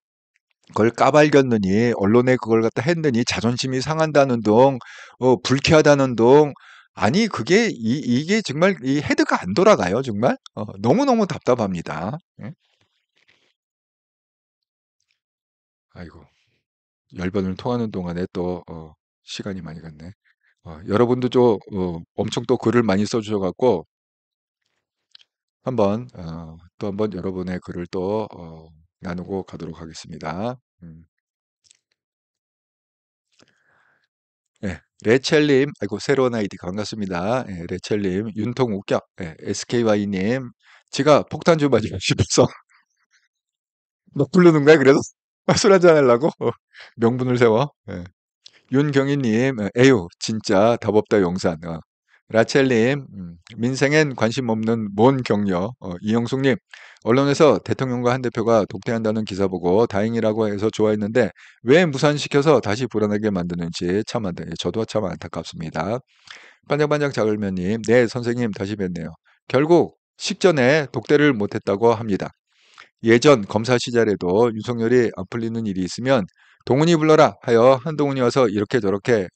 그걸 까발겼느니 언론에 그걸 갖다 했느니 자존심이 상한다는 둥 불쾌하다는 둥 아니 그게 이게 정말 이 헤드가 안 돌아가요 정말 너무너무 답답합니다. 예? 아이고 10번을 통하는 동안에 또 시간이 많이 갔네. 여러분도 좀 엄청 또 글을 많이 써 주셔 갖고 한번 또 한번 여러분의 글을 또 나누고 가도록 하겠습니다. 예, 레첼님, 아이고, 새로운 아이디 반갑습니다. 예, 레첼님, 윤통욱격, 예, SKY님, 지가 폭탄 좀 맞고 싶어서 너 부르는 거야, 그래도? 술 한잔 하려고? 명분을 세워. 예. 윤경희님, 에휴, 진짜 답 없다, 용산. 라첼님, 민생엔 관심 없는 뭔 격려. 이영숙님, 언론에서 대통령과 한 대표가 독대한다는 기사 보고 다행이라고 해서 좋아했는데 왜 무산시켜서 다시 불안하게 만드는지 저도 참 안타깝습니다. 반짝반짝 작을면님, 네, 선생님 다시 뵙네요. 결국 식전에 독대를 못했다고 합니다. 예전 검사 시절에도 윤석열이 안 풀리는 일이 있으면 동훈이 불러라 하여 한동훈이 와서 이렇게 저렇게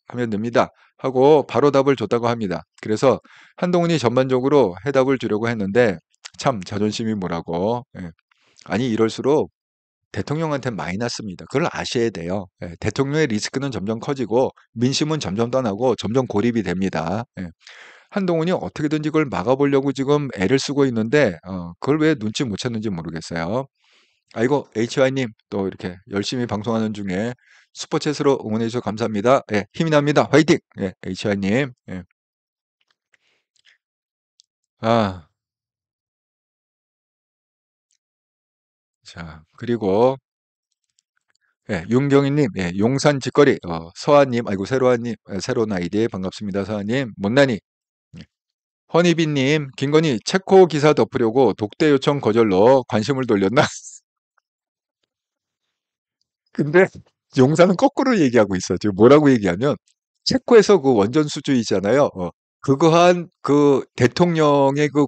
하면 됩니다 하고 바로 답을 줬다고 합니다. 그래서 한동훈이 전반적으로 해답을 주려고 했는데 참 자존심이 뭐라고. 예. 아니 이럴수록 대통령한테 마이너스입니다. 그걸 아셔야 돼요. 예. 대통령의 리스크는 점점 커지고 민심은 점점 떠나고 점점 고립이 됩니다. 예. 한동훈이 어떻게든지 그걸 막아보려고 지금 애를 쓰고 있는데 그걸 왜 눈치 못 챘는지 모르겠어요. 아이고 HY님 또 이렇게 열심히 방송하는 중에 슈퍼챗으로 응원해 주셔서 감사합니다. 예, 힘이 납니다. 화이팅! 예, HY님. 예. 아, 자 그리고 예, 윤경희님, 예, 용산 직거리, 서아님, 아이고 세로아님, 새로운 아이디 반갑습니다. 서아님, 못난이. 예. 허니비님, 김건희 체코 기사 덮으려고 독대 요청 거절로 관심을 돌렸나? 근데 용산은 거꾸로 얘기하고 있어. 지금 뭐라고 얘기하면 체코에서 그 원전 수주 있잖아요. 그거한 그 대통령의 그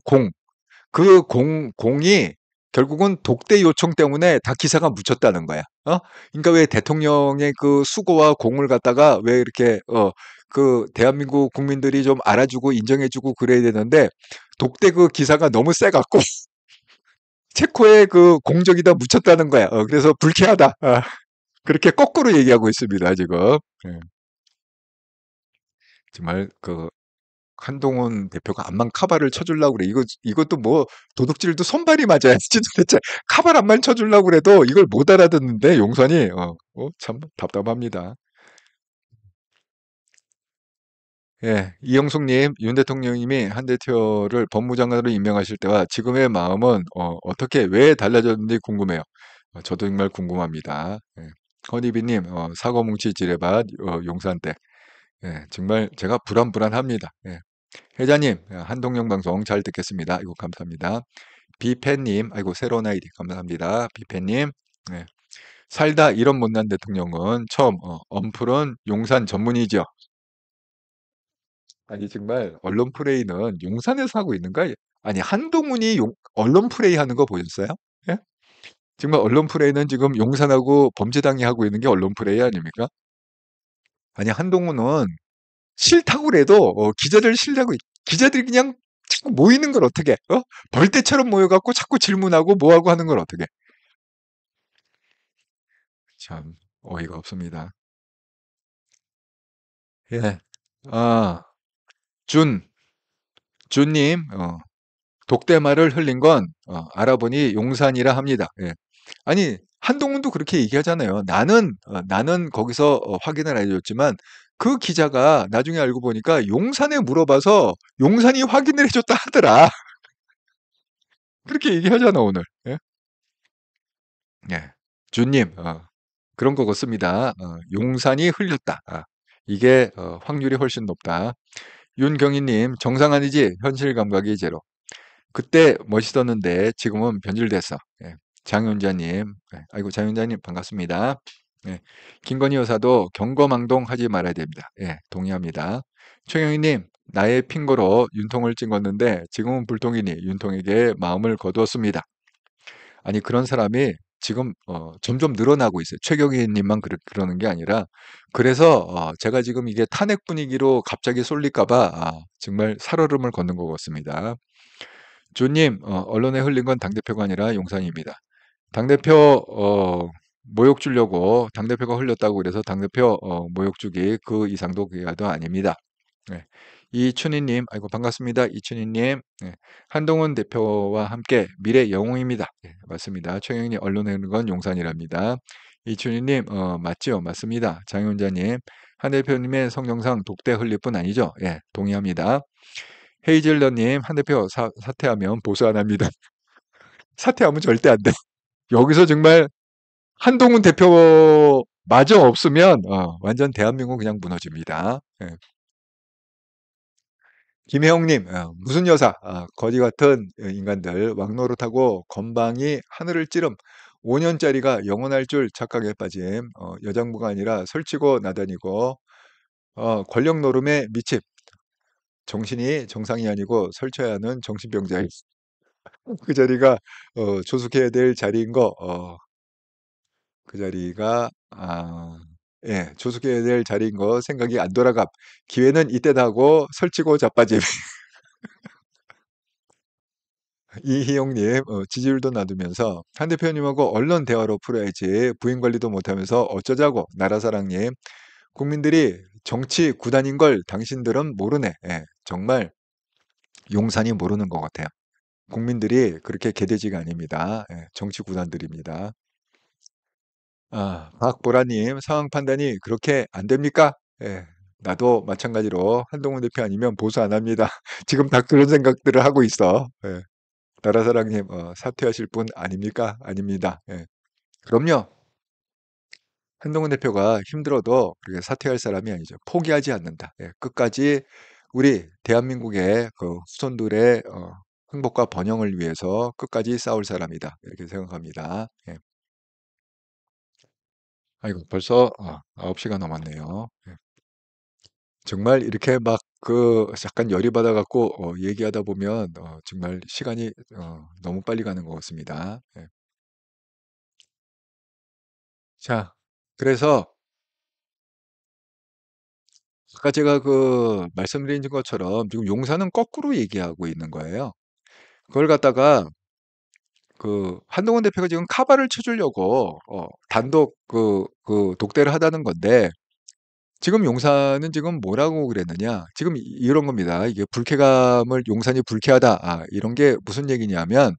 공이 결국은 독대 요청 때문에 다 기사가 묻혔다는 거야. 그러니까 왜 대통령의 그 수고와 공을 갖다가 왜 이렇게 그 대한민국 국민들이 좀 알아주고 인정해주고 그래야 되는데 독대 그 기사가 너무 세갖고 체코의 그 공적이다 묻혔다는 거야. 그래서 불쾌하다. 그렇게 거꾸로 얘기하고 있습니다, 지금. 예. 정말 그 한동훈 대표가 암만 카바를 쳐주려고 그래. 이것도 뭐 도둑질도 손발이 맞아야지 도대체 카바를 암만 쳐주려고 그래도 이걸 못 알아듣는데 용산이 참 답답합니다. 예, 이영숙님, 윤 대통령님이 한 대표를 법무장관으로 임명하실 때와 지금의 마음은 어떻게 왜 달라졌는지 궁금해요. 저도 정말 궁금합니다. 예. 허니비님, 사고뭉치 지뢰밭 용산 때 정말 제가 불안불안합니다. 예. 회장님, 한동영 방송 잘 듣겠습니다. 이거 감사합니다. 비팬님, 아이고, 새로운 아이디 감사합니다. 비팬님, 네. 살다 이런 못난 대통령은 처음, 언플은 용산 전문이죠. 아니, 정말, 언론 프레이는 용산에서 하고 있는가? 아니, 한동훈이 언론 프레이 하는 거 보셨어요? 예? 정말 언론 프레이는 지금 용산하고 범죄당이 하고 있는 게 언론 프레이 아닙니까? 아니, 한동훈은 싫다고 그래도 기자들 실려고 기자들이 그냥 자꾸 모이는 걸 어떻게 벌떼처럼 모여갖고 자꾸 질문하고 뭐하고 하는 걸 어떻게 참 어이가 없습니다. 예. 아, 준 준님 독대말을 흘린 건 알아보니 용산이라 합니다. 예. 아니 한동훈도 그렇게 얘기하잖아요. 나는 거기서 확인을 해줬지만 그 기자가 나중에 알고 보니까 용산에 물어봐서 용산이 확인을 해줬다 하더라. 그렇게 얘기하잖아 오늘. 예? 예. 주님, 그런 거 같습니다. 용산이 흘렸다. 이게 확률이 훨씬 높다. 윤경희님, 정상 아니지? 현실 감각이 제로. 그때 멋있었는데 지금은 변질됐어. 예. 장윤자님, 아이고 장윤자님 반갑습니다. 예. 김건희 여사도 경거망동하지 말아야 됩니다. 예, 동의합니다. 최영희님, 나의 핑거로 윤통을 찍었는데 지금은 불통이니 윤통에게 마음을 거두었습니다. 아니 그런 사람이 지금 점점 늘어나고 있어요. 최경희 님만 그러는 게 아니라 그래서 제가 지금 이게 탄핵 분위기로 갑자기 쏠릴까 봐 정말 살얼음을 걷는 것 같습니다. 조님 언론에 흘린 건 당대표가 아니라 용산입니다. 당대표 모욕 주려고 당대표가 흘렸다고 그래서 당대표 모욕 주기 그 이상도 그게도 아닙니다. 네. 이춘희님, 아이고 반갑습니다. 이춘희님, 네. 한동훈 대표와 함께 미래 영웅입니다. 네, 맞습니다. 최경영이 언론에 있는 건 용산이랍니다. 이춘희님, 맞죠? 맞습니다. 장윤자님, 한 대표님의 성정상 독대 흘릴 뿐 아니죠? 예, 동의합니다. 헤이즐러님, 한 대표 사퇴하면 보수 안 합니다. 사퇴하면 절대 안 돼. 여기서 정말 한동훈 대표 마저 없으면 완전 대한민국 그냥 무너집니다. 예. 김혜영님, 무슨 여사, 거지 같은 인간들 왕노릇하고 건방이 하늘을 찌름 5년짜리가 영원할 줄 착각에 빠짐. 여장부가 아니라 설치고 나다니고 권력 노름에 미칩 정신이 정상이 아니고 설쳐야 하는 정신병자. 그 자리가 조숙해야 될 자리인 거, 그 자리가 예, 조숙해야 될 자리인 거 생각이 안 돌아갑. 기회는 이때다 하고 설치고 자빠짐. 이희영님, 지지율도 놔두면서 한 대표님하고 언론 대화로 풀어야지 부인 관리도 못하면서 어쩌자고 나라사랑님, 국민들이 정치 구단인 걸 당신들은 모르네. 예, 정말 용산이 모르는 것 같아요. 국민들이 그렇게 개돼지가 아닙니다. 예, 정치 구단들입니다. 박보라님, 상황 판단이 그렇게 안 됩니까? 예, 나도 마찬가지로 한동훈 대표 아니면 보수 안 합니다. 지금 다 그런 생각들을 하고 있어. 예. 나라사랑님, 사퇴하실 분 아닙니까? 아닙니다. 예. 그럼요. 한동훈 대표가 힘들어도 그렇게 사퇴할 사람이 아니죠. 포기하지 않는다. 예. 끝까지 우리 대한민국의 그 후손들의 행복과 번영을 위해서 끝까지 싸울 사람이다. 이렇게 생각합니다. 예. 아이고, 벌써 9시가 넘었네요. 예. 정말 이렇게 막 약간 열이 받아갖고 얘기하다 보면 정말 시간이 너무 빨리 가는 것 같습니다. 예. 자, 그래서 아까 제가 말씀드린 것처럼 지금 용산은 거꾸로 얘기하고 있는 거예요. 그걸 갖다가 한동훈 대표가 지금 카바를 쳐주려고 단독 독대를 하다는 건데 지금 용산은 지금 뭐라고 그랬느냐? 지금 이런 겁니다. 이게 불쾌감을 용산이 불쾌하다. 이런 게 무슨 얘기냐면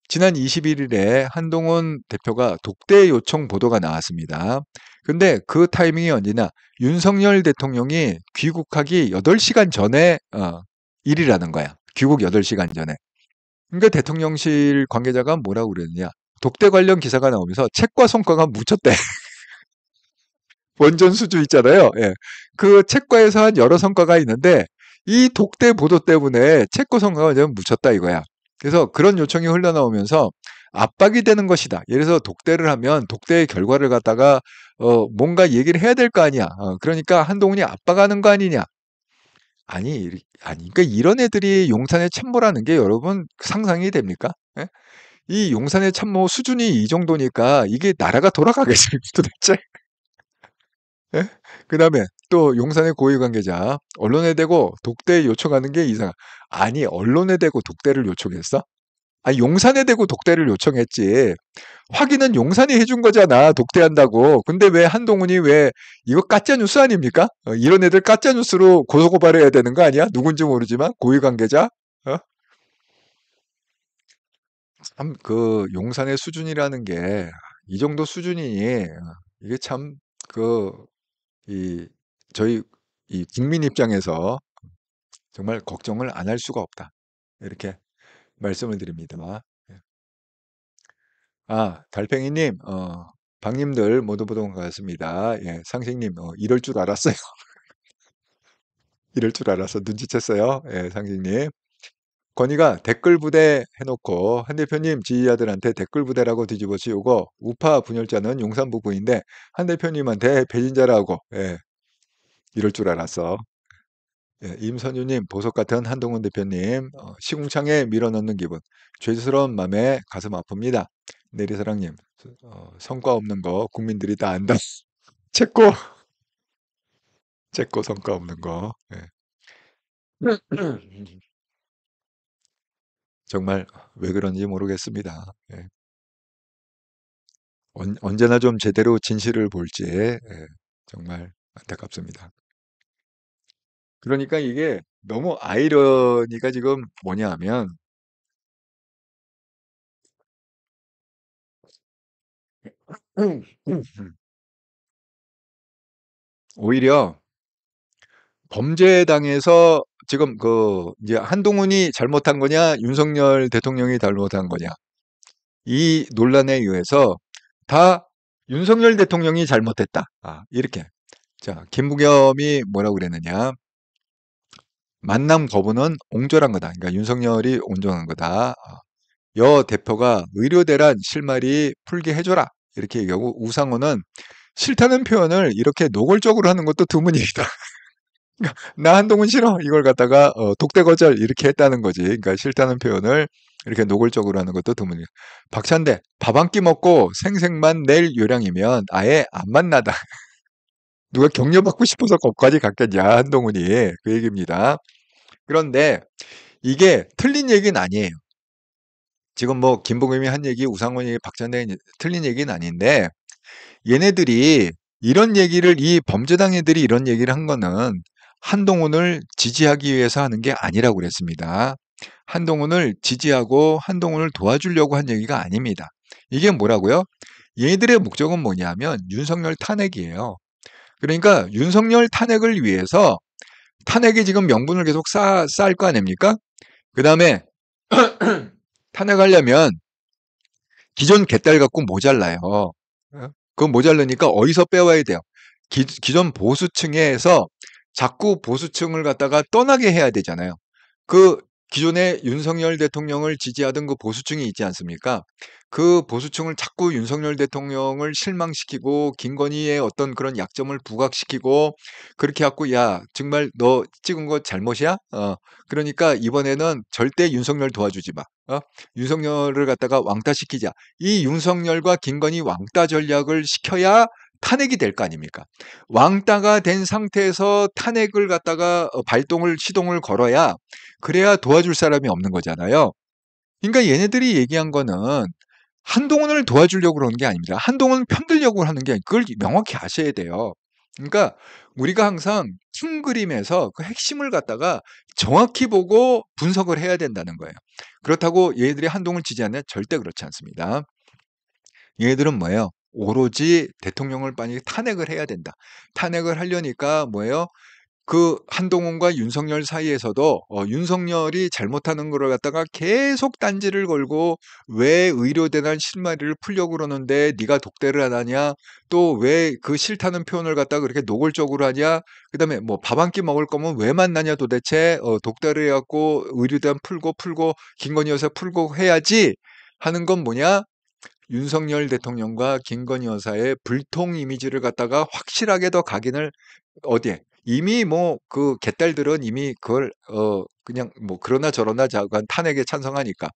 지난 21일에 한동훈 대표가 독대 요청 보도가 나왔습니다. 근데 그 타이밍이 언제냐? 윤석열 대통령이 귀국하기 8시간 전에 일이라는 거야. 귀국 8시간 전에. 그러니까 대통령실 관계자가 뭐라고 그랬느냐? 독대 관련 기사가 나오면서 책과 성과가 묻혔대. 원전 수주 있잖아요. 예. 그 책과에서 한 여러 성과가 있는데 이 독대 보도 때문에 책과 성과가 좀 묻혔다 이거야. 그래서 그런 요청이 흘러나오면서 압박이 되는 것이다. 예를 들어서 독대를 하면 독대의 결과를 갖다가 뭔가 얘기를 해야 될 거 아니야. 그러니까 한동훈이 압박하는 거 아니냐. 아니, 그러니까 이런 애들이 용산의 참모라는 게 여러분 상상이 됩니까? 예? 이 용산의 참모 수준이 이 정도니까 이게 나라가 돌아가겠습니까 도대체? 예? 그다음에 또 용산의 고위 관계자 언론에 대고 독대 요청하는 게 이상. 아니 언론에 대고 독대를 요청했어? 아니 용산에 대고 독대를 요청했지. 확인은 용산이 해준 거잖아. 독대한다고. 근데 왜 한동훈이 왜 이거 가짜 뉴스 아닙니까? 이런 애들 가짜 뉴스로 고소고발해야 되는 거 아니야? 누군지 모르지만 고위 관계자. 어? 참 용산의 수준이라는 게 이 정도 수준이니 이게 참 그 이 저희 이 국민 입장에서 정말 걱정을 안 할 수가 없다. 이렇게 말씀을 드립니다. 예. 달팽이님, 방님들 모두 모두 반갑습니다. 예, 상식님, 이럴 줄 알았어요. 이럴 줄 알았어. 눈치챘어요. 예, 상식님. 건의가 댓글 부대 해놓고 한 대표님 지지자들한테 댓글 부대라고 뒤집어 씌우고 우파 분열자는 용산 부부인데 한 대표님한테 배신자라고. 예, 이럴 줄 알았어. 예, 임선유님, 보석 같은 한동훈 대표님, 시궁창에 밀어넣는 기분, 죄스러운 마음에 가슴 아픕니다. 내리사랑님, 성과 없는 거 국민들이 다 안다. 채고, 채고 성과 없는 거. 예. 정말 왜 그런지 모르겠습니다. 예. 언제나 좀 제대로 진실을 볼지 정말 안타깝습니다. 그러니까 이게 너무 아이러니가 지금 뭐냐 하면, 오히려 범죄당에서 지금 이제 한동훈이 잘못한 거냐, 윤석열 대통령이 잘못한 거냐, 이 논란에 의해서 다 윤석열 대통령이 잘못했다. 이렇게. 자, 김부겸이 뭐라고 그랬느냐. 만남 거부는 옹졸한 거다. 그러니까 윤석열이 온전한 거다. 여 대표가 의료대란 실마리 풀게 해줘라. 이렇게 얘기하고, 우상호는 싫다는 표현을 이렇게 노골적으로 하는 것도 드문이다. 나 한동훈 싫어. 이걸 갖다가 독대거절 이렇게 했다는 거지. 그러니까 싫다는 표현을 이렇게 노골적으로 하는 것도 드문이다. 박찬대, 밥 한 끼 먹고 생색만 낼 요량이면 아예 안 만나다. 누가 격려받고 싶어서 거기까지 갔겠냐, 한동훈이. 그 얘기입니다. 그런데 이게 틀린 얘기는 아니에요. 지금 뭐 김부겸이 한 얘기, 우상훈이 박찬대가 틀린 얘기는 아닌데, 얘네들이 이런 얘기를, 이 범죄당 애들이 이런 얘기를 한 거는 한동훈을 지지하기 위해서 하는 게 아니라고 그랬습니다. 한동훈을 지지하고 한동훈을 도와주려고 한 얘기가 아닙니다. 이게 뭐라고요? 얘들의 목적은 뭐냐면 윤석열 탄핵이에요. 그러니까 윤석열 탄핵을 위해서, 탄핵에 지금 명분을 계속 쌓을 거 아닙니까? 그 다음에 탄핵하려면 기존 개딸 갖고 모자라요. 그건 모자르니까 어디서 빼와야 돼요? 기존 보수층에서 자꾸 보수층을 갖다가 떠나게 해야 되잖아요. 그 기존에 윤석열 대통령을 지지하던 그 보수층이 있지 않습니까? 그 보수층을 자꾸 윤석열 대통령을 실망시키고 김건희의 어떤 그런 약점을 부각시키고 그렇게 해갖고, 야 정말 너 찍은 거 잘못이야? 그러니까 이번에는 절대 윤석열 도와주지 마. 윤석열을 갖다가 왕따시키자. 이 윤석열과 김건희 왕따 전략을 시켜야 탄핵이 될 거 아닙니까? 왕따가 된 상태에서 탄핵을 갖다가 시동을 걸어야, 그래야 도와줄 사람이 없는 거잖아요. 그러니까 얘네들이 얘기한 거는 한동훈을 도와주려고 그러는 게 아닙니다. 한동훈 편들려고 하는 게 아니고, 그걸 명확히 아셔야 돼요. 그러니까 우리가 항상 큰 그림에서 그 핵심을 갖다가 정확히 보고 분석을 해야 된다는 거예요. 그렇다고 얘들이 한동훈을 지지하냐? 절대 그렇지 않습니다. 얘들은 뭐예요? 오로지 대통령을 빨리 탄핵을 해야 된다. 탄핵을 하려니까 뭐예요? 그 한동훈과 윤석열 사이에서도 윤석열이 잘못하는 거를 갖다가 계속 딴지를 걸고, 왜 의료대란 실마리를 풀려고 그러는데 네가 독대를 안 하냐? 또 왜 그 싫다는 표현을 갖다가 그렇게 노골적으로 하냐? 그다음에 뭐 밥 한 끼 먹을 거면 왜 만나냐 도대체? 독대를 해갖고 의료대란 풀고 김건희 여사 풀고 해야지 하는 건 뭐냐? 윤석열 대통령과 김건희 여사의 불통 이미지를 갖다가 확실하게 더 각인을, 어디에? 이미 뭐 그 개딸들은 이미 그걸 그냥 뭐 그러나 저러나 자간 탄핵에 찬성하니까.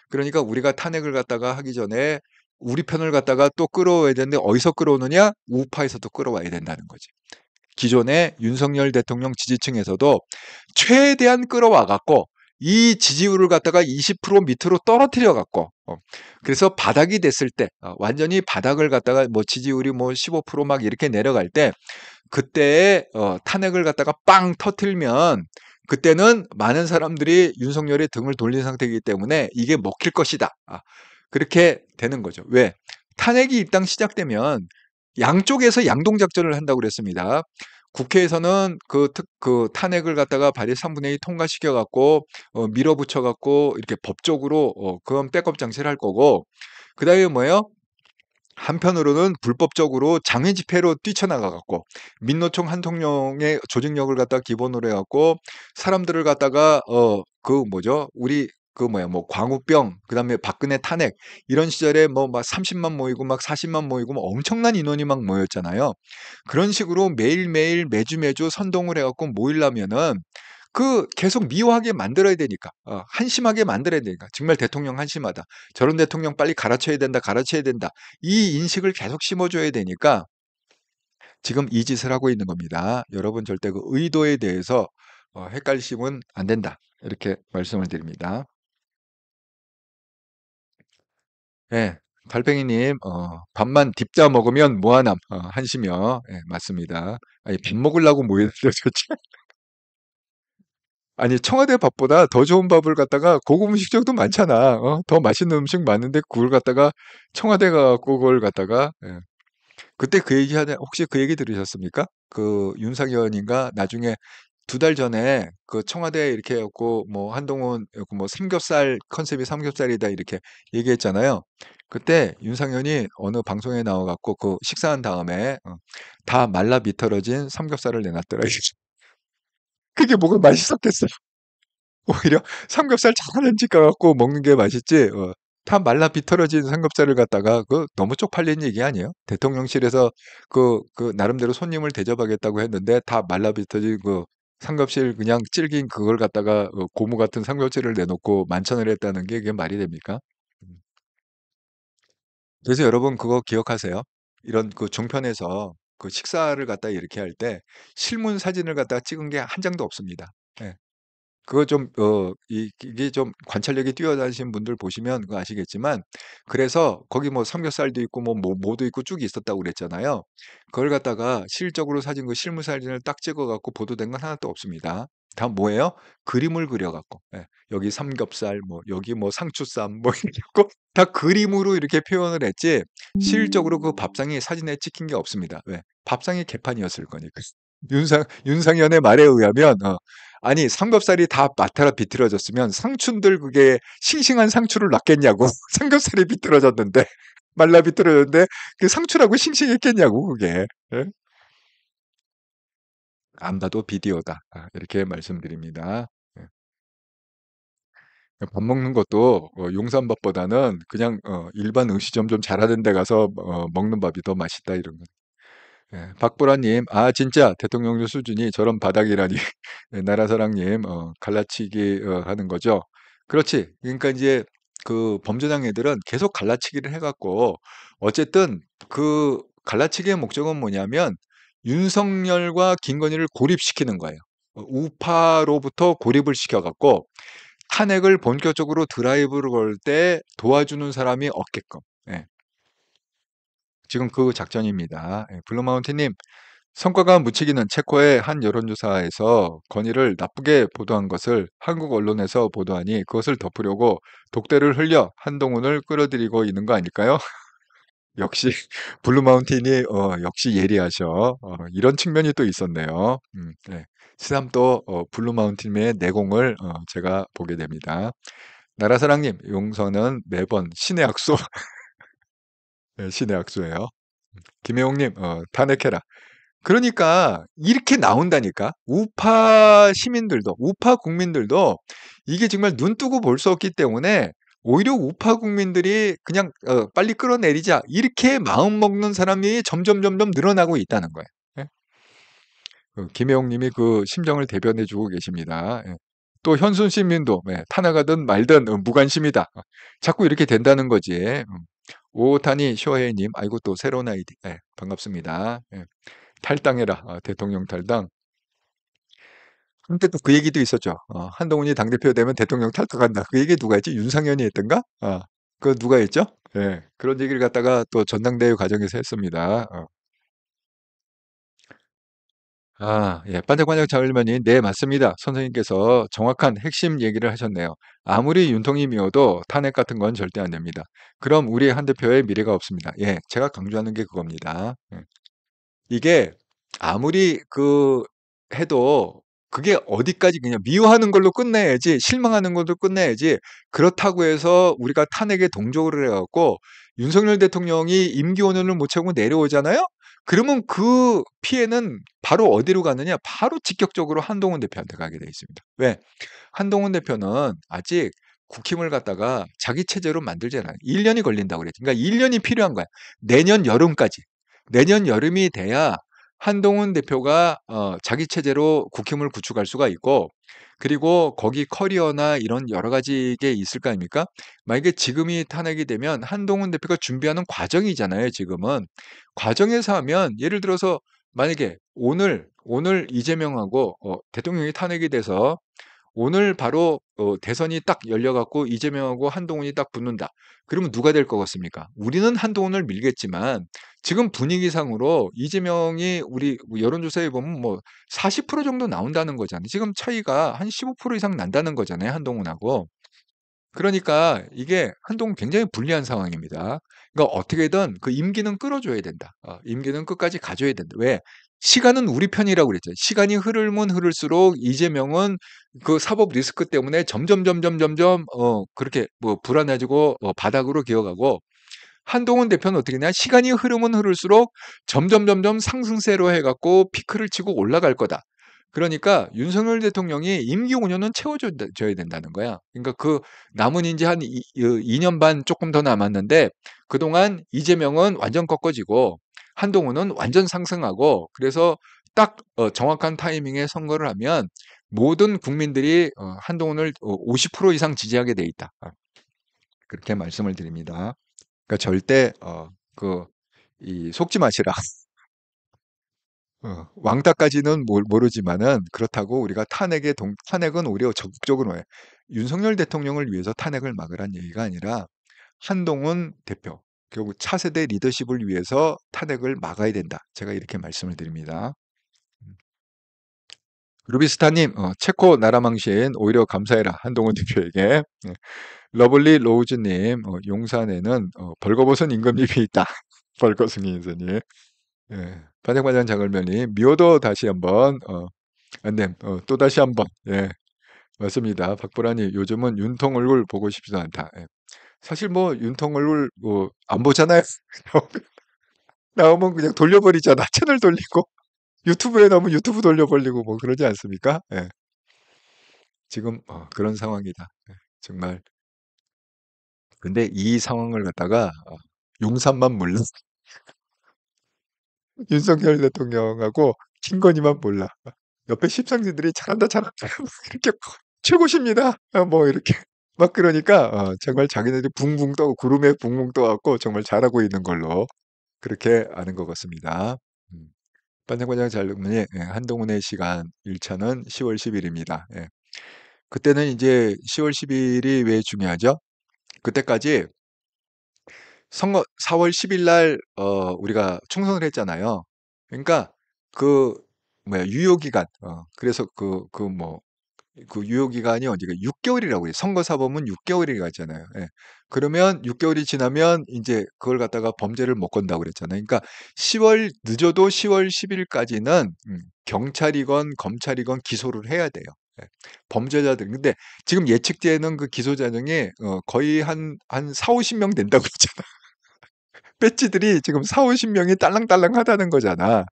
그러니까 우리가 탄핵을 갖다가 하기 전에 우리 편을 갖다가 또 끌어와야 되는데, 어디서 끌어오느냐? 우파에서 또 끌어와야 된다는 거지. 기존의 윤석열 대통령 지지층에서도 최대한 끌어와 갖고 이 지지율을 갖다가 20% 밑으로 떨어뜨려 갖고, 그래서 바닥이 됐을 때, 완전히 바닥을 갖다가 뭐 지지율이 뭐 15%막 이렇게 내려갈 때, 그때에 탄핵을 갖다가 빵 터트리면, 그때는 많은 사람들이 윤석열의 등을 돌린 상태이기 때문에 이게 먹힐 것이다. 그렇게 되는 거죠. 왜? 탄핵이 일단 시작되면 양쪽에서 양동작전을 한다고 그랬습니다. 국회에서는 그 탄핵을 갖다가 발의 3분의 2 통과시켜 갖고 밀어붙여 갖고 이렇게 법적으로 그건 백업 장치를 할 거고, 그다음에 뭐예요? 한편으로는 불법적으로 장외 집회로 뛰쳐나가 갖고 민노총 한통령의 조직력을 갖다가 기본으로 해 갖고 사람들을 갖다가 그 뭐죠? 우리 그 뭐야 뭐 광우병, 그다음에 박근혜 탄핵 이런 시절에 뭐 막 30만 모이고 막 40만 모이고 뭐 엄청난 인원이 막 모였잖아요. 그런 식으로 매일매일 매주 선동을 해 갖고 모이려면은 그 계속 미워하게 만들어야 되니까, 한심하게 만들어야 되니까, 정말 대통령 한심하다, 저런 대통령 빨리 갈아쳐야 된다, 갈아쳐야 된다, 이 인식을 계속 심어줘야 되니까 지금 이 짓을 하고 있는 겁니다. 여러분 절대 그 의도에 대해서 헷갈리시면 안 된다, 이렇게 말씀을 드립니다. 예, 달팽이님, 밥만 딥자 먹으면 뭐하남, 한심이요. 예, 맞습니다. 아니, 밥 먹으려고 모였는데, 아니 청와대 밥보다 더 좋은 밥을 갖다가 고급 음식점도 많잖아. 더 맛있는 음식 많은데 그걸 갖다가 청와대 가 갖고 그걸 갖다가 예. 그때 그 얘기하냐 혹시 그 얘기 들으셨습니까? 그 윤상현인가 나중에 2달 전에 그 청와대에 이렇게 해 갖고 뭐 한동훈 뭐 삼겹살 컨셉이 삼겹살이다 이렇게 얘기했잖아요. 그때 윤상현이 어느 방송에 나와 갖고 그 식사한 다음에 다 말라 비틀어진 삼겹살을 내놨더라. 그게 뭐가 맛있었겠어요. 오히려 삼겹살 잘하는 집 가갖고 먹는 게 맛있지. 다 말라 비틀어진 삼겹살을 갖다가 그 너무 쪽팔린 얘기 아니에요? 대통령실에서 나름대로 손님을 대접하겠다고 했는데 다 말라 비틀어진 그 삼겹살 그냥 질긴 그걸 갖다가 고무 같은 삼겹살을 내놓고 만천을 했다는 게 이게 말이 됩니까? 음. 그래서 여러분 그거 기억하세요. 이런 그 종편에서 그 식사를 갖다 이렇게 할 때 실문 사진을 갖다가 찍은 게 한 장도 없습니다. 예. 그거 좀 이게 좀 관찰력이 뛰어나신 분들 보시면 그거 아시겠지만 그래서 거기 뭐 삼겹살도 있고 뭐도 있고 쭉 있었다고 그랬잖아요. 그걸 갖다가 실적으로 사진 그 실물 사진을 딱 찍어 갖고 보도된 건 하나도 없습니다. 다 뭐예요? 그림을 그려 갖고 예. 여기 삼겹살 뭐 여기 뭐 상추쌈 뭐 이렇게 갖고 다 그림으로 이렇게 표현을 했지 실적으로 그 밥상이 사진에 찍힌 게 없습니다. 왜? 밥상이 개판이었을 거니까. 윤상현의 말에 의하면 아니 삼겹살이 다 마타라 비틀어졌으면 상추인들 그게 싱싱한 상추를 놨겠냐고. 삼겹살이 비틀어졌는데 말라 비틀어졌는데 그 상추라고 싱싱했겠냐고 그게. 예? 안 봐도 비디오다. 이렇게 말씀드립니다. 예. 밥 먹는 것도 용산밥보다는 그냥 일반 음식점 좀 잘하는 데 가서 먹는 밥이 더 맛있다 이런 거. 예. 박보라님, 아 진짜 대통령님 수준이 저런 바닥이라니. 네, 나라사랑님, 갈라치기 하는 거죠. 그렇지. 그러니까 이제 그 범죄당 애들은 계속 갈라치기를 해갖고 어쨌든 그 갈라치기의 목적은 뭐냐면 윤석열과 김건희를 고립시키는 거예요. 우파로부터 고립을 시켜갖고 탄핵을 본격적으로 드라이브를 걸 때 도와주는 사람이 없게끔. 예, 지금 그 작전입니다. 예, 블루마운틴님, 성과가 묻히기는 체코의 한 여론조사에서 건의를 나쁘게 보도한 것을 한국 언론에서 보도하니 그것을 덮으려고 독대를 흘려 한동훈을 끌어들이고 있는 거 아닐까요? 역시 블루마운틴이 역시 예리하셔. 이런 측면이 또 있었네요. 네. 새삼 또 블루마운틴의 내공을 제가 보게 됩니다. 나라사랑님, 용서는 매번 신의 악수, 네, 신의 악수예요. 김혜용님, 탄핵해라. 그러니까 이렇게 나온다니까. 우파 시민들도 우파 국민들도 이게 정말 눈 뜨고 볼 수 없기 때문에 오히려 우파 국민들이 그냥 빨리 끌어내리자 이렇게 마음 먹는 사람이 점점 늘어나고 있다는 거예요. 예? 김혜옥 님이 그 심정을 대변해 주고 계십니다. 예. 또 현순 시민도 탄핵하든 말든 무관심이다. 자꾸 이렇게 된다는 거지. 오타니 쇼헤이님, 아이고 또 새로운 아이디. 반갑습니다. 탈당해라. 대통령 탈당. 근데 또 그 얘기도 있었죠. 한동훈이 당대표 되면 대통령 탈당한다. 그 얘기 누가 했지? 윤상현이 했던가? 그 누가 했죠? 예. 그런 얘기를 갖다가 또 전당대회 과정에서 했습니다. 예. 반짝반짝 장을면이 네, 맞습니다. 선생님께서 정확한 핵심 얘기를 하셨네요. 아무리 윤통임이어도 탄핵 같은 건 절대 안 됩니다. 그럼 우리 한 대표의 미래가 없습니다. 예. 제가 강조하는 게 그겁니다. 예. 이게 아무리 해도 그게 어디까지 그냥 미워하는 걸로 끝내야지 실망하는 걸로 끝내야지 그렇다고 해서 우리가 탄핵에 동조를 해 갖고 윤석열 대통령이 임기 5 년을 못 채우고 내려오잖아요. 그러면 그 피해는 바로 어디로 가느냐? 바로 직격적으로 한동훈 대표한테 가게 돼 있습니다. 왜? 한동훈 대표는 아직 국힘을 갖다가 자기 체제로 만들지 않아요. 1 년이 걸린다고 그랬죠. 그러니까 1 년이 필요한 거야. 내년 여름까지. 내년 여름이 돼야 한동훈 대표가 자기 체제로 국힘을 구축할 수가 있고 그리고 거기 커리어나 이런 여러 가지 게 있을 거 아닙니까? 만약에 지금이 탄핵이 되면 한동훈 대표가 준비하는 과정이잖아요, 지금은. 과정에서 하면 예를 들어서 만약에 오늘 이재명하고 대통령이 탄핵이 돼서 오늘 바로 대선이 딱 열려갖고 이재명하고 한동훈이 딱 붙는다. 그러면 누가 될 것 같습니까? 우리는 한동훈을 밀겠지만 지금 분위기상으로 이재명이 우리 여론조사에 보면 뭐 40% 정도 나온다는 거잖아요. 지금 차이가 한 15% 이상 난다는 거잖아요. 한동훈하고. 그러니까 이게 한동훈 굉장히 불리한 상황입니다. 그러니까 어떻게든 그 임기는 끌어줘야 된다. 임기는 끝까지 가져야 된다. 왜? 시간은 우리 편이라고 그랬죠. 시간이 흐르면 흐를수록 이재명은 그 사법 리스크 때문에 점점 그렇게 뭐 불안해지고 바닥으로 기어가고 한동훈 대표는 어떻게 했냐? 시간이 흐르면 흐를수록 점점 상승세로 해갖고 피크를 치고 올라갈 거다. 그러니까 윤석열 대통령이 임기 5년은 채워줘야 된다는 거야. 그러니까 그 남은 이제 한 2년 반 조금 더 남았는데 그동안 이재명은 완전 꺾어지고 한동훈은 완전 상승하고 그래서 딱 정확한 타이밍에 선거를 하면 모든 국민들이 한동훈을 50% 이상 지지하게 돼 있다. 그렇게 말씀을 드립니다. 그러니까 절대 이 속지 마시라. 왕따까지는 모르지만은 그렇다고 우리가 탄핵은 오히려 적극적으로 해. 윤석열 대통령을 위해서 탄핵을 막으란 얘기가 아니라 한동훈 대표 결국 차세대 리더십을 위해서 탄핵을 막아야 된다. 제가 이렇게 말씀을 드립니다. 루비스타님, 체코 나라망신 오히려 감사해라. 한동훈 대표에게. 예. 러블리 로우즈님, 용산에는 벌거벗은 임금님이 있다. 벌거숭이 인사님. 예. 반짝반짝 장을면이 미워도 다시 한번 안됨 또 다시 한번 예 맞습니다. 박보라님 요즘은 윤통 얼굴 보고 싶지도 않다. 예. 사실 뭐 윤통 얼굴 안 보잖아요. 나오면 그냥 돌려버리잖아. 채널 돌리고 유튜브에 나오면 유튜브 돌려버리고 뭐 그러지 않습니까? 예. 지금 그런 상황이다. 예. 정말 근데 이 상황을 갖다가 용산만 몰라. 윤석열 대통령하고 김건희만 몰라. 옆에 십상들이 "잘한다, 잘한다." 이렇게 "최고십니다." 뭐 이렇게 막 그러니까 정말 자기네들이 붕붕 떠 구름에 붕붕 떠 갖고 정말 잘하고 있는 걸로 그렇게 아는 것 같습니다. 음. 반장반장 잘르문이 예 한동훈의 시간 1 차는 10월 10 일입니다. 예. 그때는 인제 10월 10 일이 왜 중요하죠? 그때까지 선거 4월 10일 날 우리가 총선을 했잖아요. 그러니까 그 뭐야 유효기간 그래서 그 유효기간이 언제가 6 개월이라고 해요. 선거 사범은 6 개월이라고 했잖아요. 예. 그러면 6 개월이 지나면 인제 그걸 갖다가 범죄를 못 건다고 그랬잖아요. 그러니까 10월 늦어도 10월 10 일까지는 경찰이건 검찰이건 기소를 해야 돼요. 예. 범죄자들 근데 지금 예측되는 그 기소 자정이 거의 한 40-50명 된다고 그러잖아. 배지들이 지금 40-50 명이 딸랑딸랑하다는 거잖아.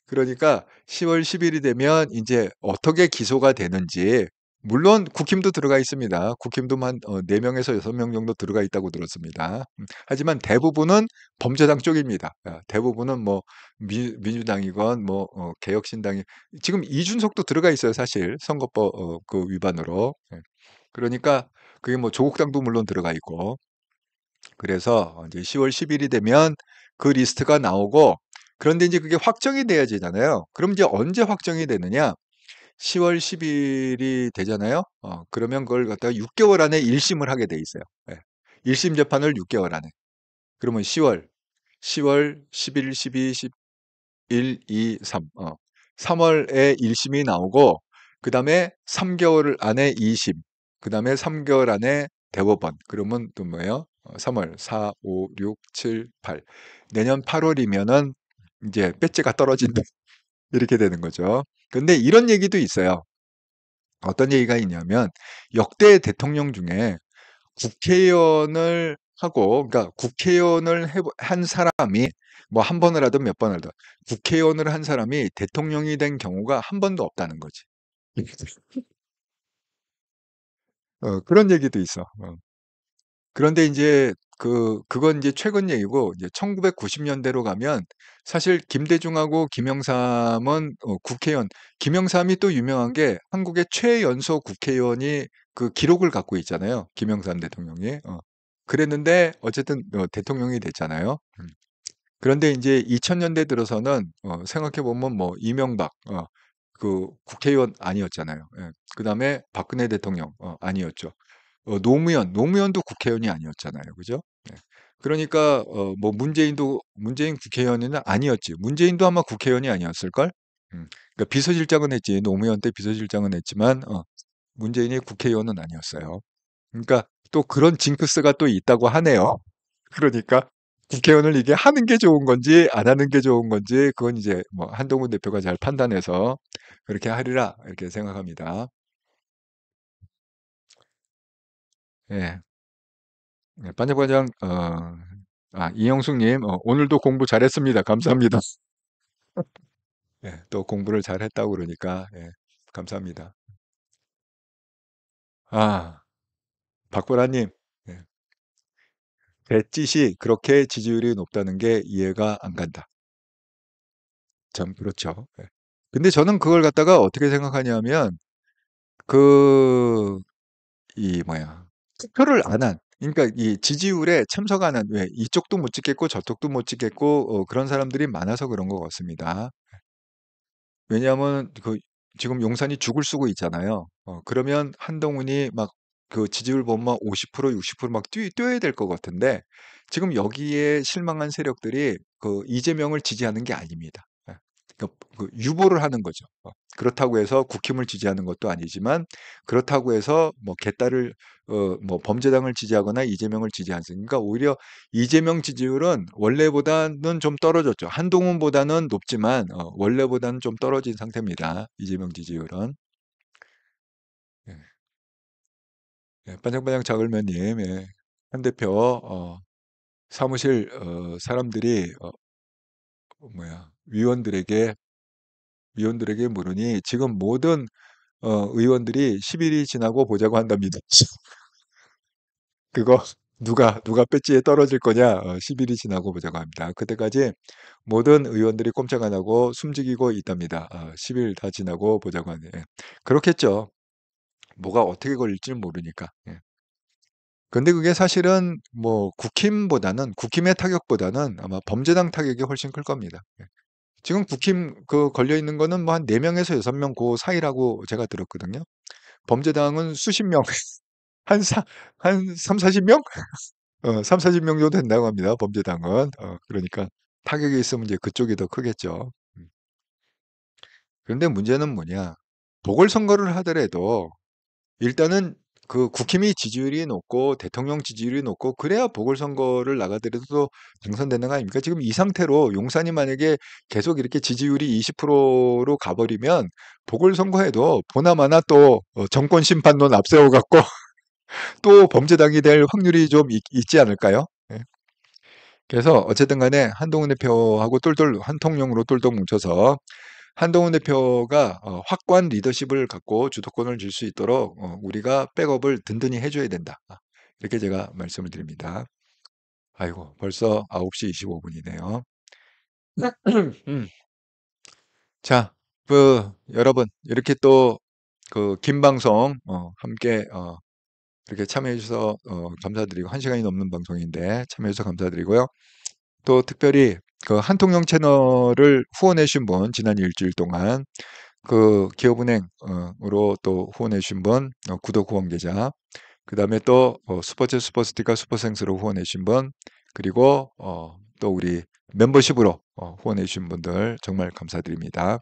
그러니까 10월 10 일이 되면 인제 어떻게 기소가 되는지 물론 국힘도 들어가 있습니다. 국힘도 한 4 명에서 6명 정도 들어가 있다고 들었습니다. 하지만 대부분은 범죄당 쪽입니다. 대부분은 뭐 민주당이건 뭐 개혁신당이 지금 이준석도 들어가 있어요 사실 선거법 그 위반으로. 예. 그러니까 그게 뭐 조국당도 물론 들어가 있고 그래서 이제 10월 10 일이 되면 그 리스트가 나오고 그런데 인제 그게 확정이 돼야지잖아요. 그럼 이제 언제 확정이 되느냐? 10월 10 일이 되잖아요. 그러면 그걸 갖다가 6 개월 안에 1 심을 하게 돼 있어요. 예. 1심 재판을 6 개월 안에. 그러면 10월 11, 12, 11, 2, 3 3 월에 1 심이 나오고 그다음에 3 개월 안에 2 심, 그다음에 3 개월 안에 대법원. 그러면 또 뭐예요? 3 월, 4, 5, 6, 7, 8 내년 8 월이면은 인제 배지가 떨어진다. 이렇게 되는 거죠. 근데 이런 얘기도 있어요. 어떤 얘기가 있냐면 역대 대통령 중에 국회의원을 하고 그러니까 국회의원을 한 사람이 뭐 한 번을 하든 몇 번을 하든 국회의원을 한 사람이 대통령이 된 경우가 한 번도 없다는 거지. 그런 얘기도 있어. 그런데 인제 그건 인제 최근 얘기고 이제 1990 년대로 가면 사실 김대중하고 김영삼은 국회의원 김영삼이 또 유명한 게 한국의 최연소 국회의원이 그 기록을 갖고 있잖아요, 김영삼 대통령이. 그랬는데 어쨌든 대통령이 됐잖아요. 그런데 인제 2000 년대 들어서는 생각해 보면 뭐 이명박 그 국회의원 아니었잖아요. 예. 그다음에 박근혜 대통령 아니었죠. 노무현도 국회의원이 아니었잖아요. 그죠? 예. 그러니까 뭐 문재인 국회의원은 아니었지. 문재인도 아마 국회의원이 아니었을걸? 그러니까 비서실장은 했지. 노무현 때 비서실장은 했지만 문재인이 국회의원은 아니었어요. 그러니까 또 그런 징크스가 또 있다고 하네요. 그러니까 국회의원을 이게 하는 게 좋은 건지 안 하는 게 좋은 건지 그건 이제 뭐 한동훈 대표가 잘 판단해서 그렇게 하리라 이렇게 생각합니다. 예. 네, 반장반장 이영숙님 오늘도 공부 잘했습니다. 감사합니다. 예, 또 공부를 잘했다고 그러니까 예, 감사합니다. 아, 박보라님, 예, 배짓이 그렇게 지지율이 높다는 게 이해가 안 간다. 참 그렇죠. 예. 근데 저는 그걸 갖다가 어떻게 생각하냐면 그 이 뭐야 투표를 안 한, 그러니까 이 지지율에 참석 안 한, 왜 이쪽도 못 찍겠고 저쪽도 못 찍겠고 그런 사람들이 많아서 그런 것 같습니다. 왜냐하면 그 지금 용산이 죽을 쓰고 있잖아요. 그러면 한동훈이 막 그 지지율 보면 막 50%, 60%막 뛰어야 될 것 같은데 지금 여기에 실망한 세력들이 그 이재명을 지지하는 게 아닙니다. 예. 그 유보를 하는 거죠. 그렇다고 해서 국힘을 지지하는 것도 아니지만 그렇다고 해서 뭐 개딸을 뭐 범죄당을 지지하거나 이재명을 지지하는, 그러니까 오히려 이재명 지지율은 원래보다는 좀 떨어졌죠. 한동훈보다는 높지만 원래보다는 좀 떨어진 상태입니다. 이재명 지지율은. 예, 예, 반짝반짝 자글매님, 예. 한 대표 사무실 사람들이 위원들에게 물으니 지금 모든 의원들이 10일이 지나고 보자고 한답니다. 그거 누가 배지에 떨어질 거냐? 10일이 지나고 보자고 합니다. 그때까지 모든 의원들이 꼼짝 안 하고 숨지기고 있답니다. 10일 다 지나고 보자고 하네. 예. 그렇겠죠. 뭐가 어떻게 걸릴지 모르니까. 예. 근데 그게 사실은 뭐 국힘의 타격보다는 아마 범죄당 타격이 훨씬 클 겁니다. 예. 지금 국힘 그 걸려 있는 거는 뭐 한 4명에서 6명 그 사이라고 제가 들었거든요. 범죄당은 수십 명, 한 한 3, 40명? 3, 40명 정도 된다고 합니다. 범죄당은. 그러니까 타격이 있으면 이제 그쪽이 더 크겠죠. 그런데 문제는 뭐냐? 보궐선거를 하더라도 일단은 그 국힘이 지지율이 높고 대통령 지지율이 높고 그래야 보궐선거를 나가더라도 당선되는 거 아닙니까? 지금 이 상태로 용산이 만약에 계속 이렇게 지지율이 20%로 가버리면 보궐선거에도 보나마나 또 정권 심판론 앞세워갖고 또 범죄당이 될 확률이 좀 있지 않을까요? 예. 그래서 어쨌든 간에 한동훈 대표하고 똘똘 한 통령으로 똘똘 뭉쳐서 한동훈 대표가 확고한 리더십을 갖고 주도권을 줄 수 있도록 우리가 백업을 든든히 해줘야 된다. 이렇게 제가 말씀을 드립니다. 아이고, 벌써 9시 25분이네요. 자, 여러분, 이렇게 또 긴 방송 함께 이렇게 참여해 주셔서 감사드리고, 1시간이 넘는 방송인데 참여해 주셔서 감사드리고요. 또 특별히 그 한통령 채널을 후원해 주신 분, 지난 일주일 동안 그 기업은행으로 또 후원해 주신 분, 구독 후원 계좌, 그 다음에 또 슈퍼챗 슈퍼스티커 슈퍼생스로 후원해 주신 분, 그리고 또 우리 멤버십으로 후원해 주신 분들 정말 감사드립니다.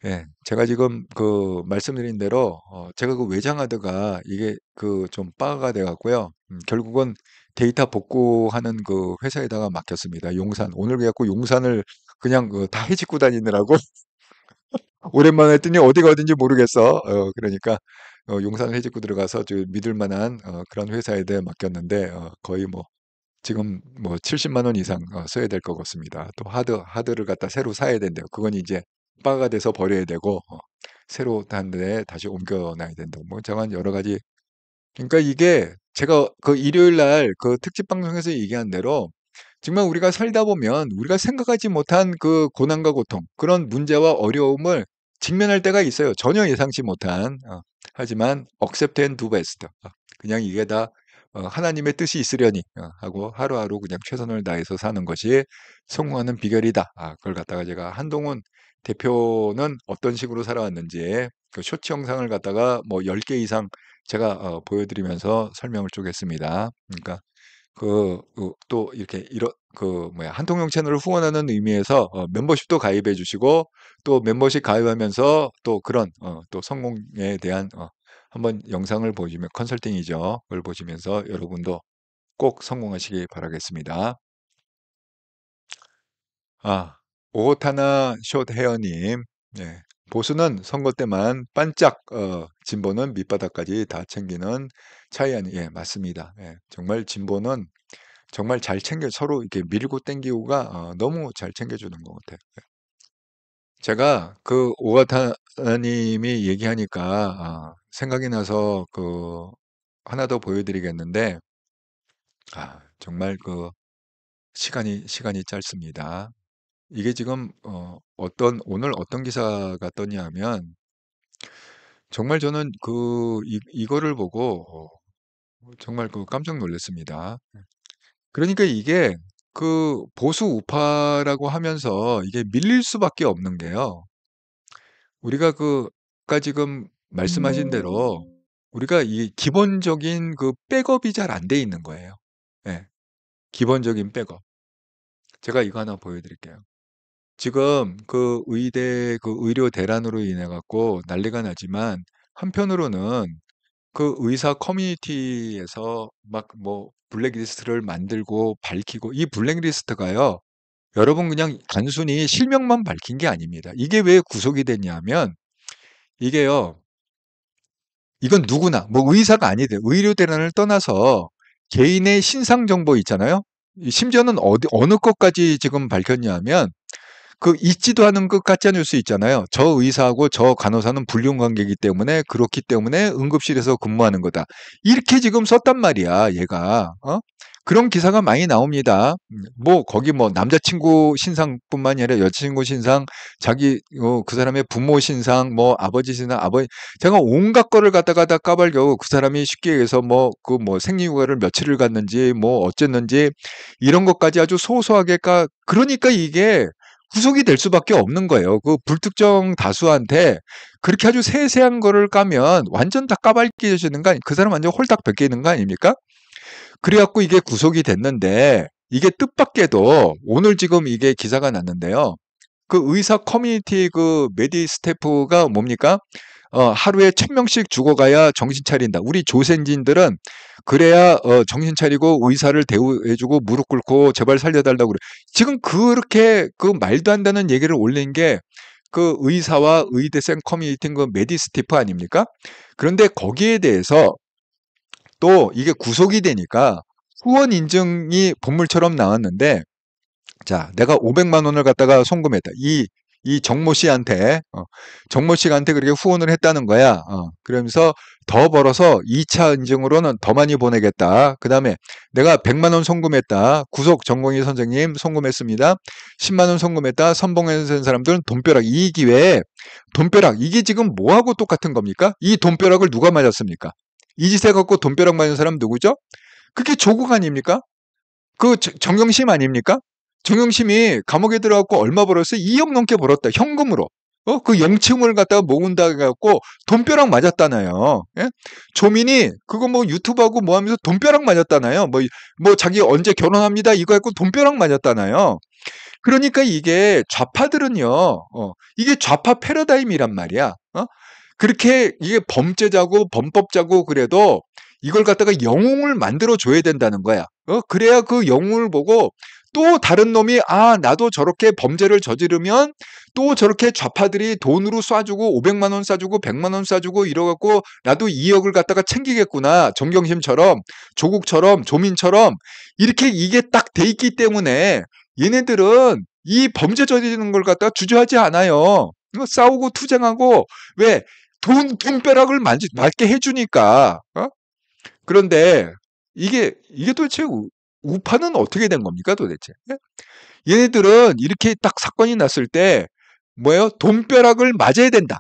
예, 제가 지금 그 말씀드린 대로 제가 그 외장하드가 이게 그 좀 빠가 돼 갖고요. 결국은 데이터 복구하는 그 회사에다가 맡겼습니다. 용산. 오늘 그래갖고 용산을 그냥 다 헤집고 다니느라고 오랜만에 했더니 어디가 어딘지 모르겠어. 그러니까 용산 헤집고 들어가서 저 믿을 만한 그런 회사에다 맡겼는데 거의 뭐 지금 뭐 70만 원 이상 써야 될 것 같습니다. 또 하드를 갖다 새로 사야 된대요. 그건 이제 바가 돼서 버려야 되고 새로 단 데 다시 옮겨놔야 된다. 뭐 저건 여러 가지. 그러니까 이게 제가 그 일요일 날 그 특집 방송에서 얘기한 대로 정말 우리가 살다 보면 우리가 생각하지 못한 그 고난과 고통, 그런 문제와 어려움을 직면할 때가 있어요. 전혀 예상치 못한. 하지만 accept and do best. 그냥 이게 다 하나님의 뜻이 있으려니 하고 하루하루 그냥 최선을 다해서 사는 것이 성공하는 비결이다. 그걸 갖다가 제가 한동훈 대표는 어떤 식으로 살아왔는지 그 쇼츠 영상을 갖다가 뭐 10개 이상 제가 보여드리면서 설명을 쪼갰습니다. 그러니까 또 이렇게 한통용 채널을 후원하는 의미에서 멤버십도 가입해 주시고 또 멤버십 가입하면서 또 그런 또 성공에 대한 한번 영상을 보시면 컨설팅이죠. 그걸 보시면서 여러분도 꼭 성공하시기 바라겠습니다. 오호타나 숏 헤어님, 네. 보수는 선거 때만 반짝, 진보는 밑바닥까지 다 챙기는 차이 아니, 예, 맞습니다. 예, 정말 진보는 정말 잘 챙겨, 서로 이렇게 밀고 땡기고가 너무 잘 챙겨주는 것 같아요. 제가 그 오가타님이 얘기하니까 생각이 나서 하나 더 보여드리겠는데, 정말 시간이 짧습니다. 이게 지금 오늘 어떤 기사가 떴냐면 정말 저는 이거를 보고 정말 깜짝 놀랐습니다. 그러니까 이게 보수 우파라고 하면서 이게 밀릴 수밖에 없는 게요. 우리가 아까 지금 말씀하신 대로 우리가 이 기본적인 백업이 잘 안 돼 있는 거예요. 예, 기본적인 백업. 제가 이거 하나 보여드릴게요. 지금 의대 의료 대란으로 인해 갖고 난리가 나지만 한편으로는 의사 커뮤니티에서 막 뭐 블랙리스트를 만들고 밝히고 이 블랙리스트가요. 여러분 그냥 단순히 실명만 밝힌 게 아닙니다. 이게 왜 구속이 됐냐면 이게요. 이건 누구나 뭐 의사가 아니든 의료 대란을 떠나서 개인의 신상 정보 있잖아요. 심지어는 어느 것까지 지금 밝혔냐면 있지도 않은 가짜 뉴스 있잖아요. 저 의사하고 저 간호사는 불륜 관계이기 때문에 그렇기 때문에 응급실에서 근무하는 거다. 이렇게 지금 썼단 말이야, 얘가. 그런 기사가 많이 나옵니다. 뭐 거기 뭐 남자친구 신상뿐만이 아니라 여자친구 신상, 그 사람의 부모 신상, 뭐 아버지 신상, 제가 온갖 거를 갖다가 다 까발겨 그 사람이 쉽게 얘기해서 뭐 생리휴가를 며칠을 갔는지 뭐 어쨌는지 이런 것까지 아주 소소하게 그러니까 이게 구속이 될 수밖에 없는 거예요. 불특정 다수한테 그렇게 아주 세세한 거를 까면 완전 다 까발려지는 거 그 사람 완전 홀딱 벗기는 거 아닙니까? 그래갖고 이게 구속이 됐는데 이게 뜻밖에도 오늘 지금 이게 기사가 났는데요. 의사 커뮤니티 메디 스태프가 뭡니까? 하루에 1000명씩 죽어가야 정신 차린다. 우리 조센진들은 그래야 정신 차리고 의사를 대우해주고 무릎 꿇고 제발 살려달라고 그래. 지금 그렇게 말도 안 되는 얘기를 올린 게 의사와 의대생 커뮤니티인 메디 스태프 아닙니까? 그런데 거기에 대해서 또 이게 구속이 되니까 후원 인증이 본물처럼 나왔는데 자, 내가 500만 원을 갖다가 송금했다. 이 정모 씨한테, 정모 씨한테 그렇게 후원을 했다는 거야. 그러면서 더 벌어서 2차 인증으로는 더 많이 보내겠다. 그 다음에 내가 100만 원 송금했다. 구속 정공희 선생님 송금했습니다. 10만 원 송금했다. 선봉해서 사람들은 돈벼락. 이 기회에 돈벼락. 이게 지금 뭐하고 똑같은 겁니까? 이 돈벼락을 누가 맞았습니까? 이 짓에 갖고 돈벼락 맞은 사람 누구죠? 그게 조국 아닙니까? 정경심 아닙니까? 정영심이 감옥에 들어갔고 얼마 벌었어요? 2억 넘게 벌었다. 현금으로. 영치금을 갖다가 모은다 해갖고 돈벼락 맞았다나요. 예? 조민이 그거 뭐 유튜브하고 뭐 하면서 돈벼락 맞았다나요. 뭐 자기 언제 결혼합니다. 이거 갖고 돈벼락 맞았다나요. 그러니까 이게 좌파들은요. 이게 좌파 패러다임이란 말이야. 그렇게 이게 범죄자고 범법자고 그래도 이걸 갖다가 영웅을 만들어 줘야 된다는 거야. 그래야 그 영웅을 보고 또 다른 놈이 나도 저렇게 범죄를 저지르면 또 저렇게 좌파들이 돈으로 쏴주고 500만 원 쏴주고 100만 원 쏴주고 이러갖고 나도 2억을 갖다가 챙기겠구나. 정경심처럼 조국처럼 조민처럼 이렇게 이게 딱 돼 있기 때문에 얘네들은 이 범죄 저지르는 걸 갖다가 주저하지 않아요. 싸우고 투쟁하고 왜 돈벼락을 맞게 해주니까. 그런데 이게 도대체 우파는 어떻게 된 겁니까 도대체? 얘네들은 이렇게 딱 사건이 났을 때 뭐예요? 돈벼락을 맞아야 된다.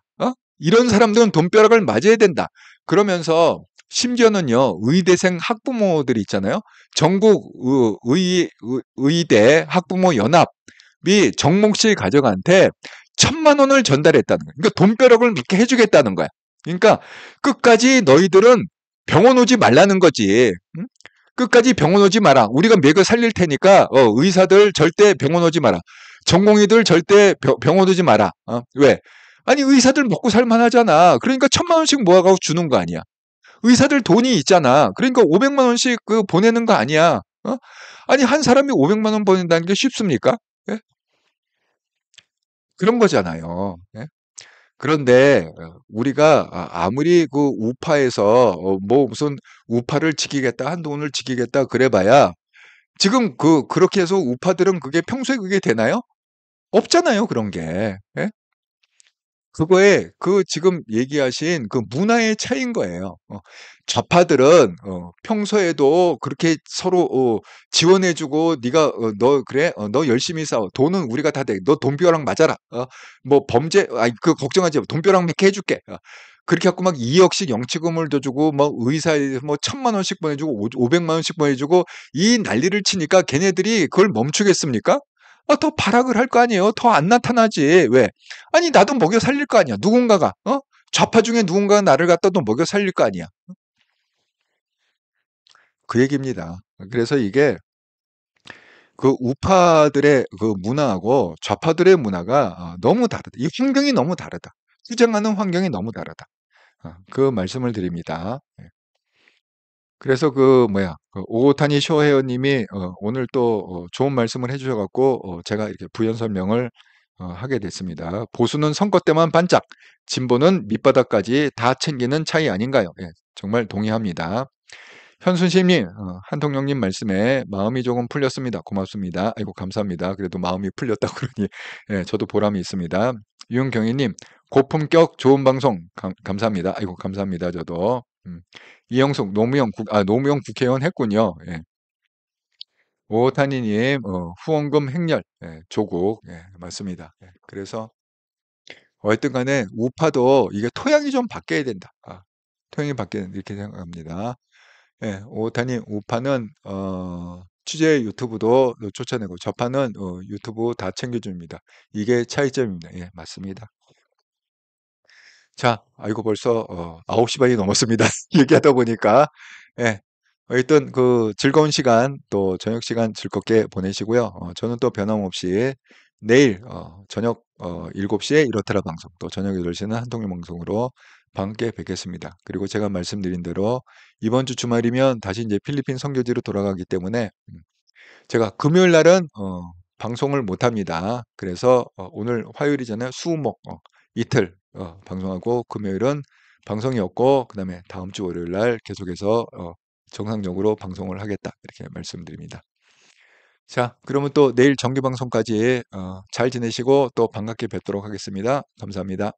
이런 사람들은 돈벼락을 맞아야 된다. 그러면서 심지어는요 의대생 학부모들 있잖아요. 전국 의대 학부모 연합이 정몽실 가족한테 1,000만 원을 전달했다는 거야. 그러니까 돈벼락을 믿게 해주겠다는 거야. 그러니까 끝까지 너희들은 병원 오지 말라는 거지. 응? 끝까지 병원 오지 마라. 우리가 먹여 살릴 테니까 의사들 절대 병원 오지 마라. 전공의들 절대 병원 오지 마라. 왜? 아니 의사들 먹고 살만하잖아. 그러니까 1,000만 원씩 모아가고 주는 거 아니야. 의사들 돈이 있잖아. 그러니까 500만 원씩 그 보내는 거 아니야. 아니 한 사람이 500만 원 보낸다는 게 쉽습니까? 예? 그런 거잖아요. 예? 그런데 우리가 아무리 그 우파에서 뭐 무슨 우파를 지키겠다, 한동훈을 지키겠다 그래봐야 지금 그렇게 해서 우파들은 그게 평소에 그게 되나요? 없잖아요, 그런 게. 예? 그거에 그 지금 얘기하신 그 문화의 차이인 거예요. 좌파들은 평소에도 그렇게 서로 지원해주고 네가 너 그래 너 열심히 싸워 돈은 우리가 다 돼. 너 돈벼락 맞아라. 뭐 범죄 아니 그 걱정하지 마. 돈벼락 몇 개 해줄게. 그렇게 갖고 막 2억씩 영치금을 줘주고 뭐 의사에 뭐 1,000만 원씩 보내주고 500만 원씩 보내주고 이 난리를 치니까 걔네들이 그걸 멈추겠습니까? 더 발악을 할 거 아니에요. 더 안 나타나지. 왜? 아니 나도 먹여 살릴 거 아니야. 누군가가 좌파 중에 누군가가 나를 갖다 또 먹여 살릴 거 아니야. 그 얘기입니다. 그래서 이게 그 우파들의 그 문화하고 좌파들의 문화가 너무 다르다. 이 환경이 너무 다르다. 투쟁하는 환경이 너무 다르다. 그 말씀을 드립니다. 예. 그래서 그 뭐야 그 오타니 쇼헤어님이 오늘 또 좋은 말씀을 해주셔 갖고 제가 이렇게 부연 설명을 하게 됐습니다. 보수는 선거 때만 반짝, 진보는 밑바닥까지 다 챙기는 차이 아닌가요? 예, 정말 동의합니다. 현순심님, 한통령님 말씀에 마음이 조금 풀렸습니다. 고맙습니다. 아이고 감사합니다. 그래도 마음이 풀렸다고 그러니 예, 저도 보람이 있습니다. 윤경희님, 고품격 좋은 방송 감사합니다. 아이고 감사합니다. 저도. 이영숙 노무현 국회의원 했군요. 예. 오타니님 후원금 횡렬 조국 맞습니다. 그래서 어쨌든 간에 우파도 이게 토양이 좀 바뀌어야 된다. 토양이 바뀌어야 된다 이렇게 생각합니다. 예, 오타니 우파는 취재 유튜브도 쫓아내고 좌파는 유튜브 다 챙겨줍니다. 이게 차이점입니다. 예, 맞습니다. 자, 아이고 벌써 9시 반이 넘었습니다. 얘기하다 보니까 예. 하여튼 그 즐거운 시간 또 저녁 시간 즐겁게 보내시고요. 저는 또 변함없이 내일 저녁 7시에 이렇더라 방송 또 저녁 8시는 한통일 방송으로 함께 뵙겠습니다. 그리고 제가 말씀드린 대로 이번 주 주말이면 다시 이제 필리핀 선교지로 돌아가기 때문에 제가 금요일 날은 방송을 못 합니다. 그래서 오늘 화요일이잖아요. 수목 이틀 방송하고 금요일은 방송이 없고 그다음에 다음 주 월요일 날 계속해서 정상적으로 방송을 하겠다. 이렇게 말씀드립니다. 자, 그러면 또 내일 정기 방송까지 잘 지내시고 또 반갑게 뵙도록 하겠습니다. 감사합니다.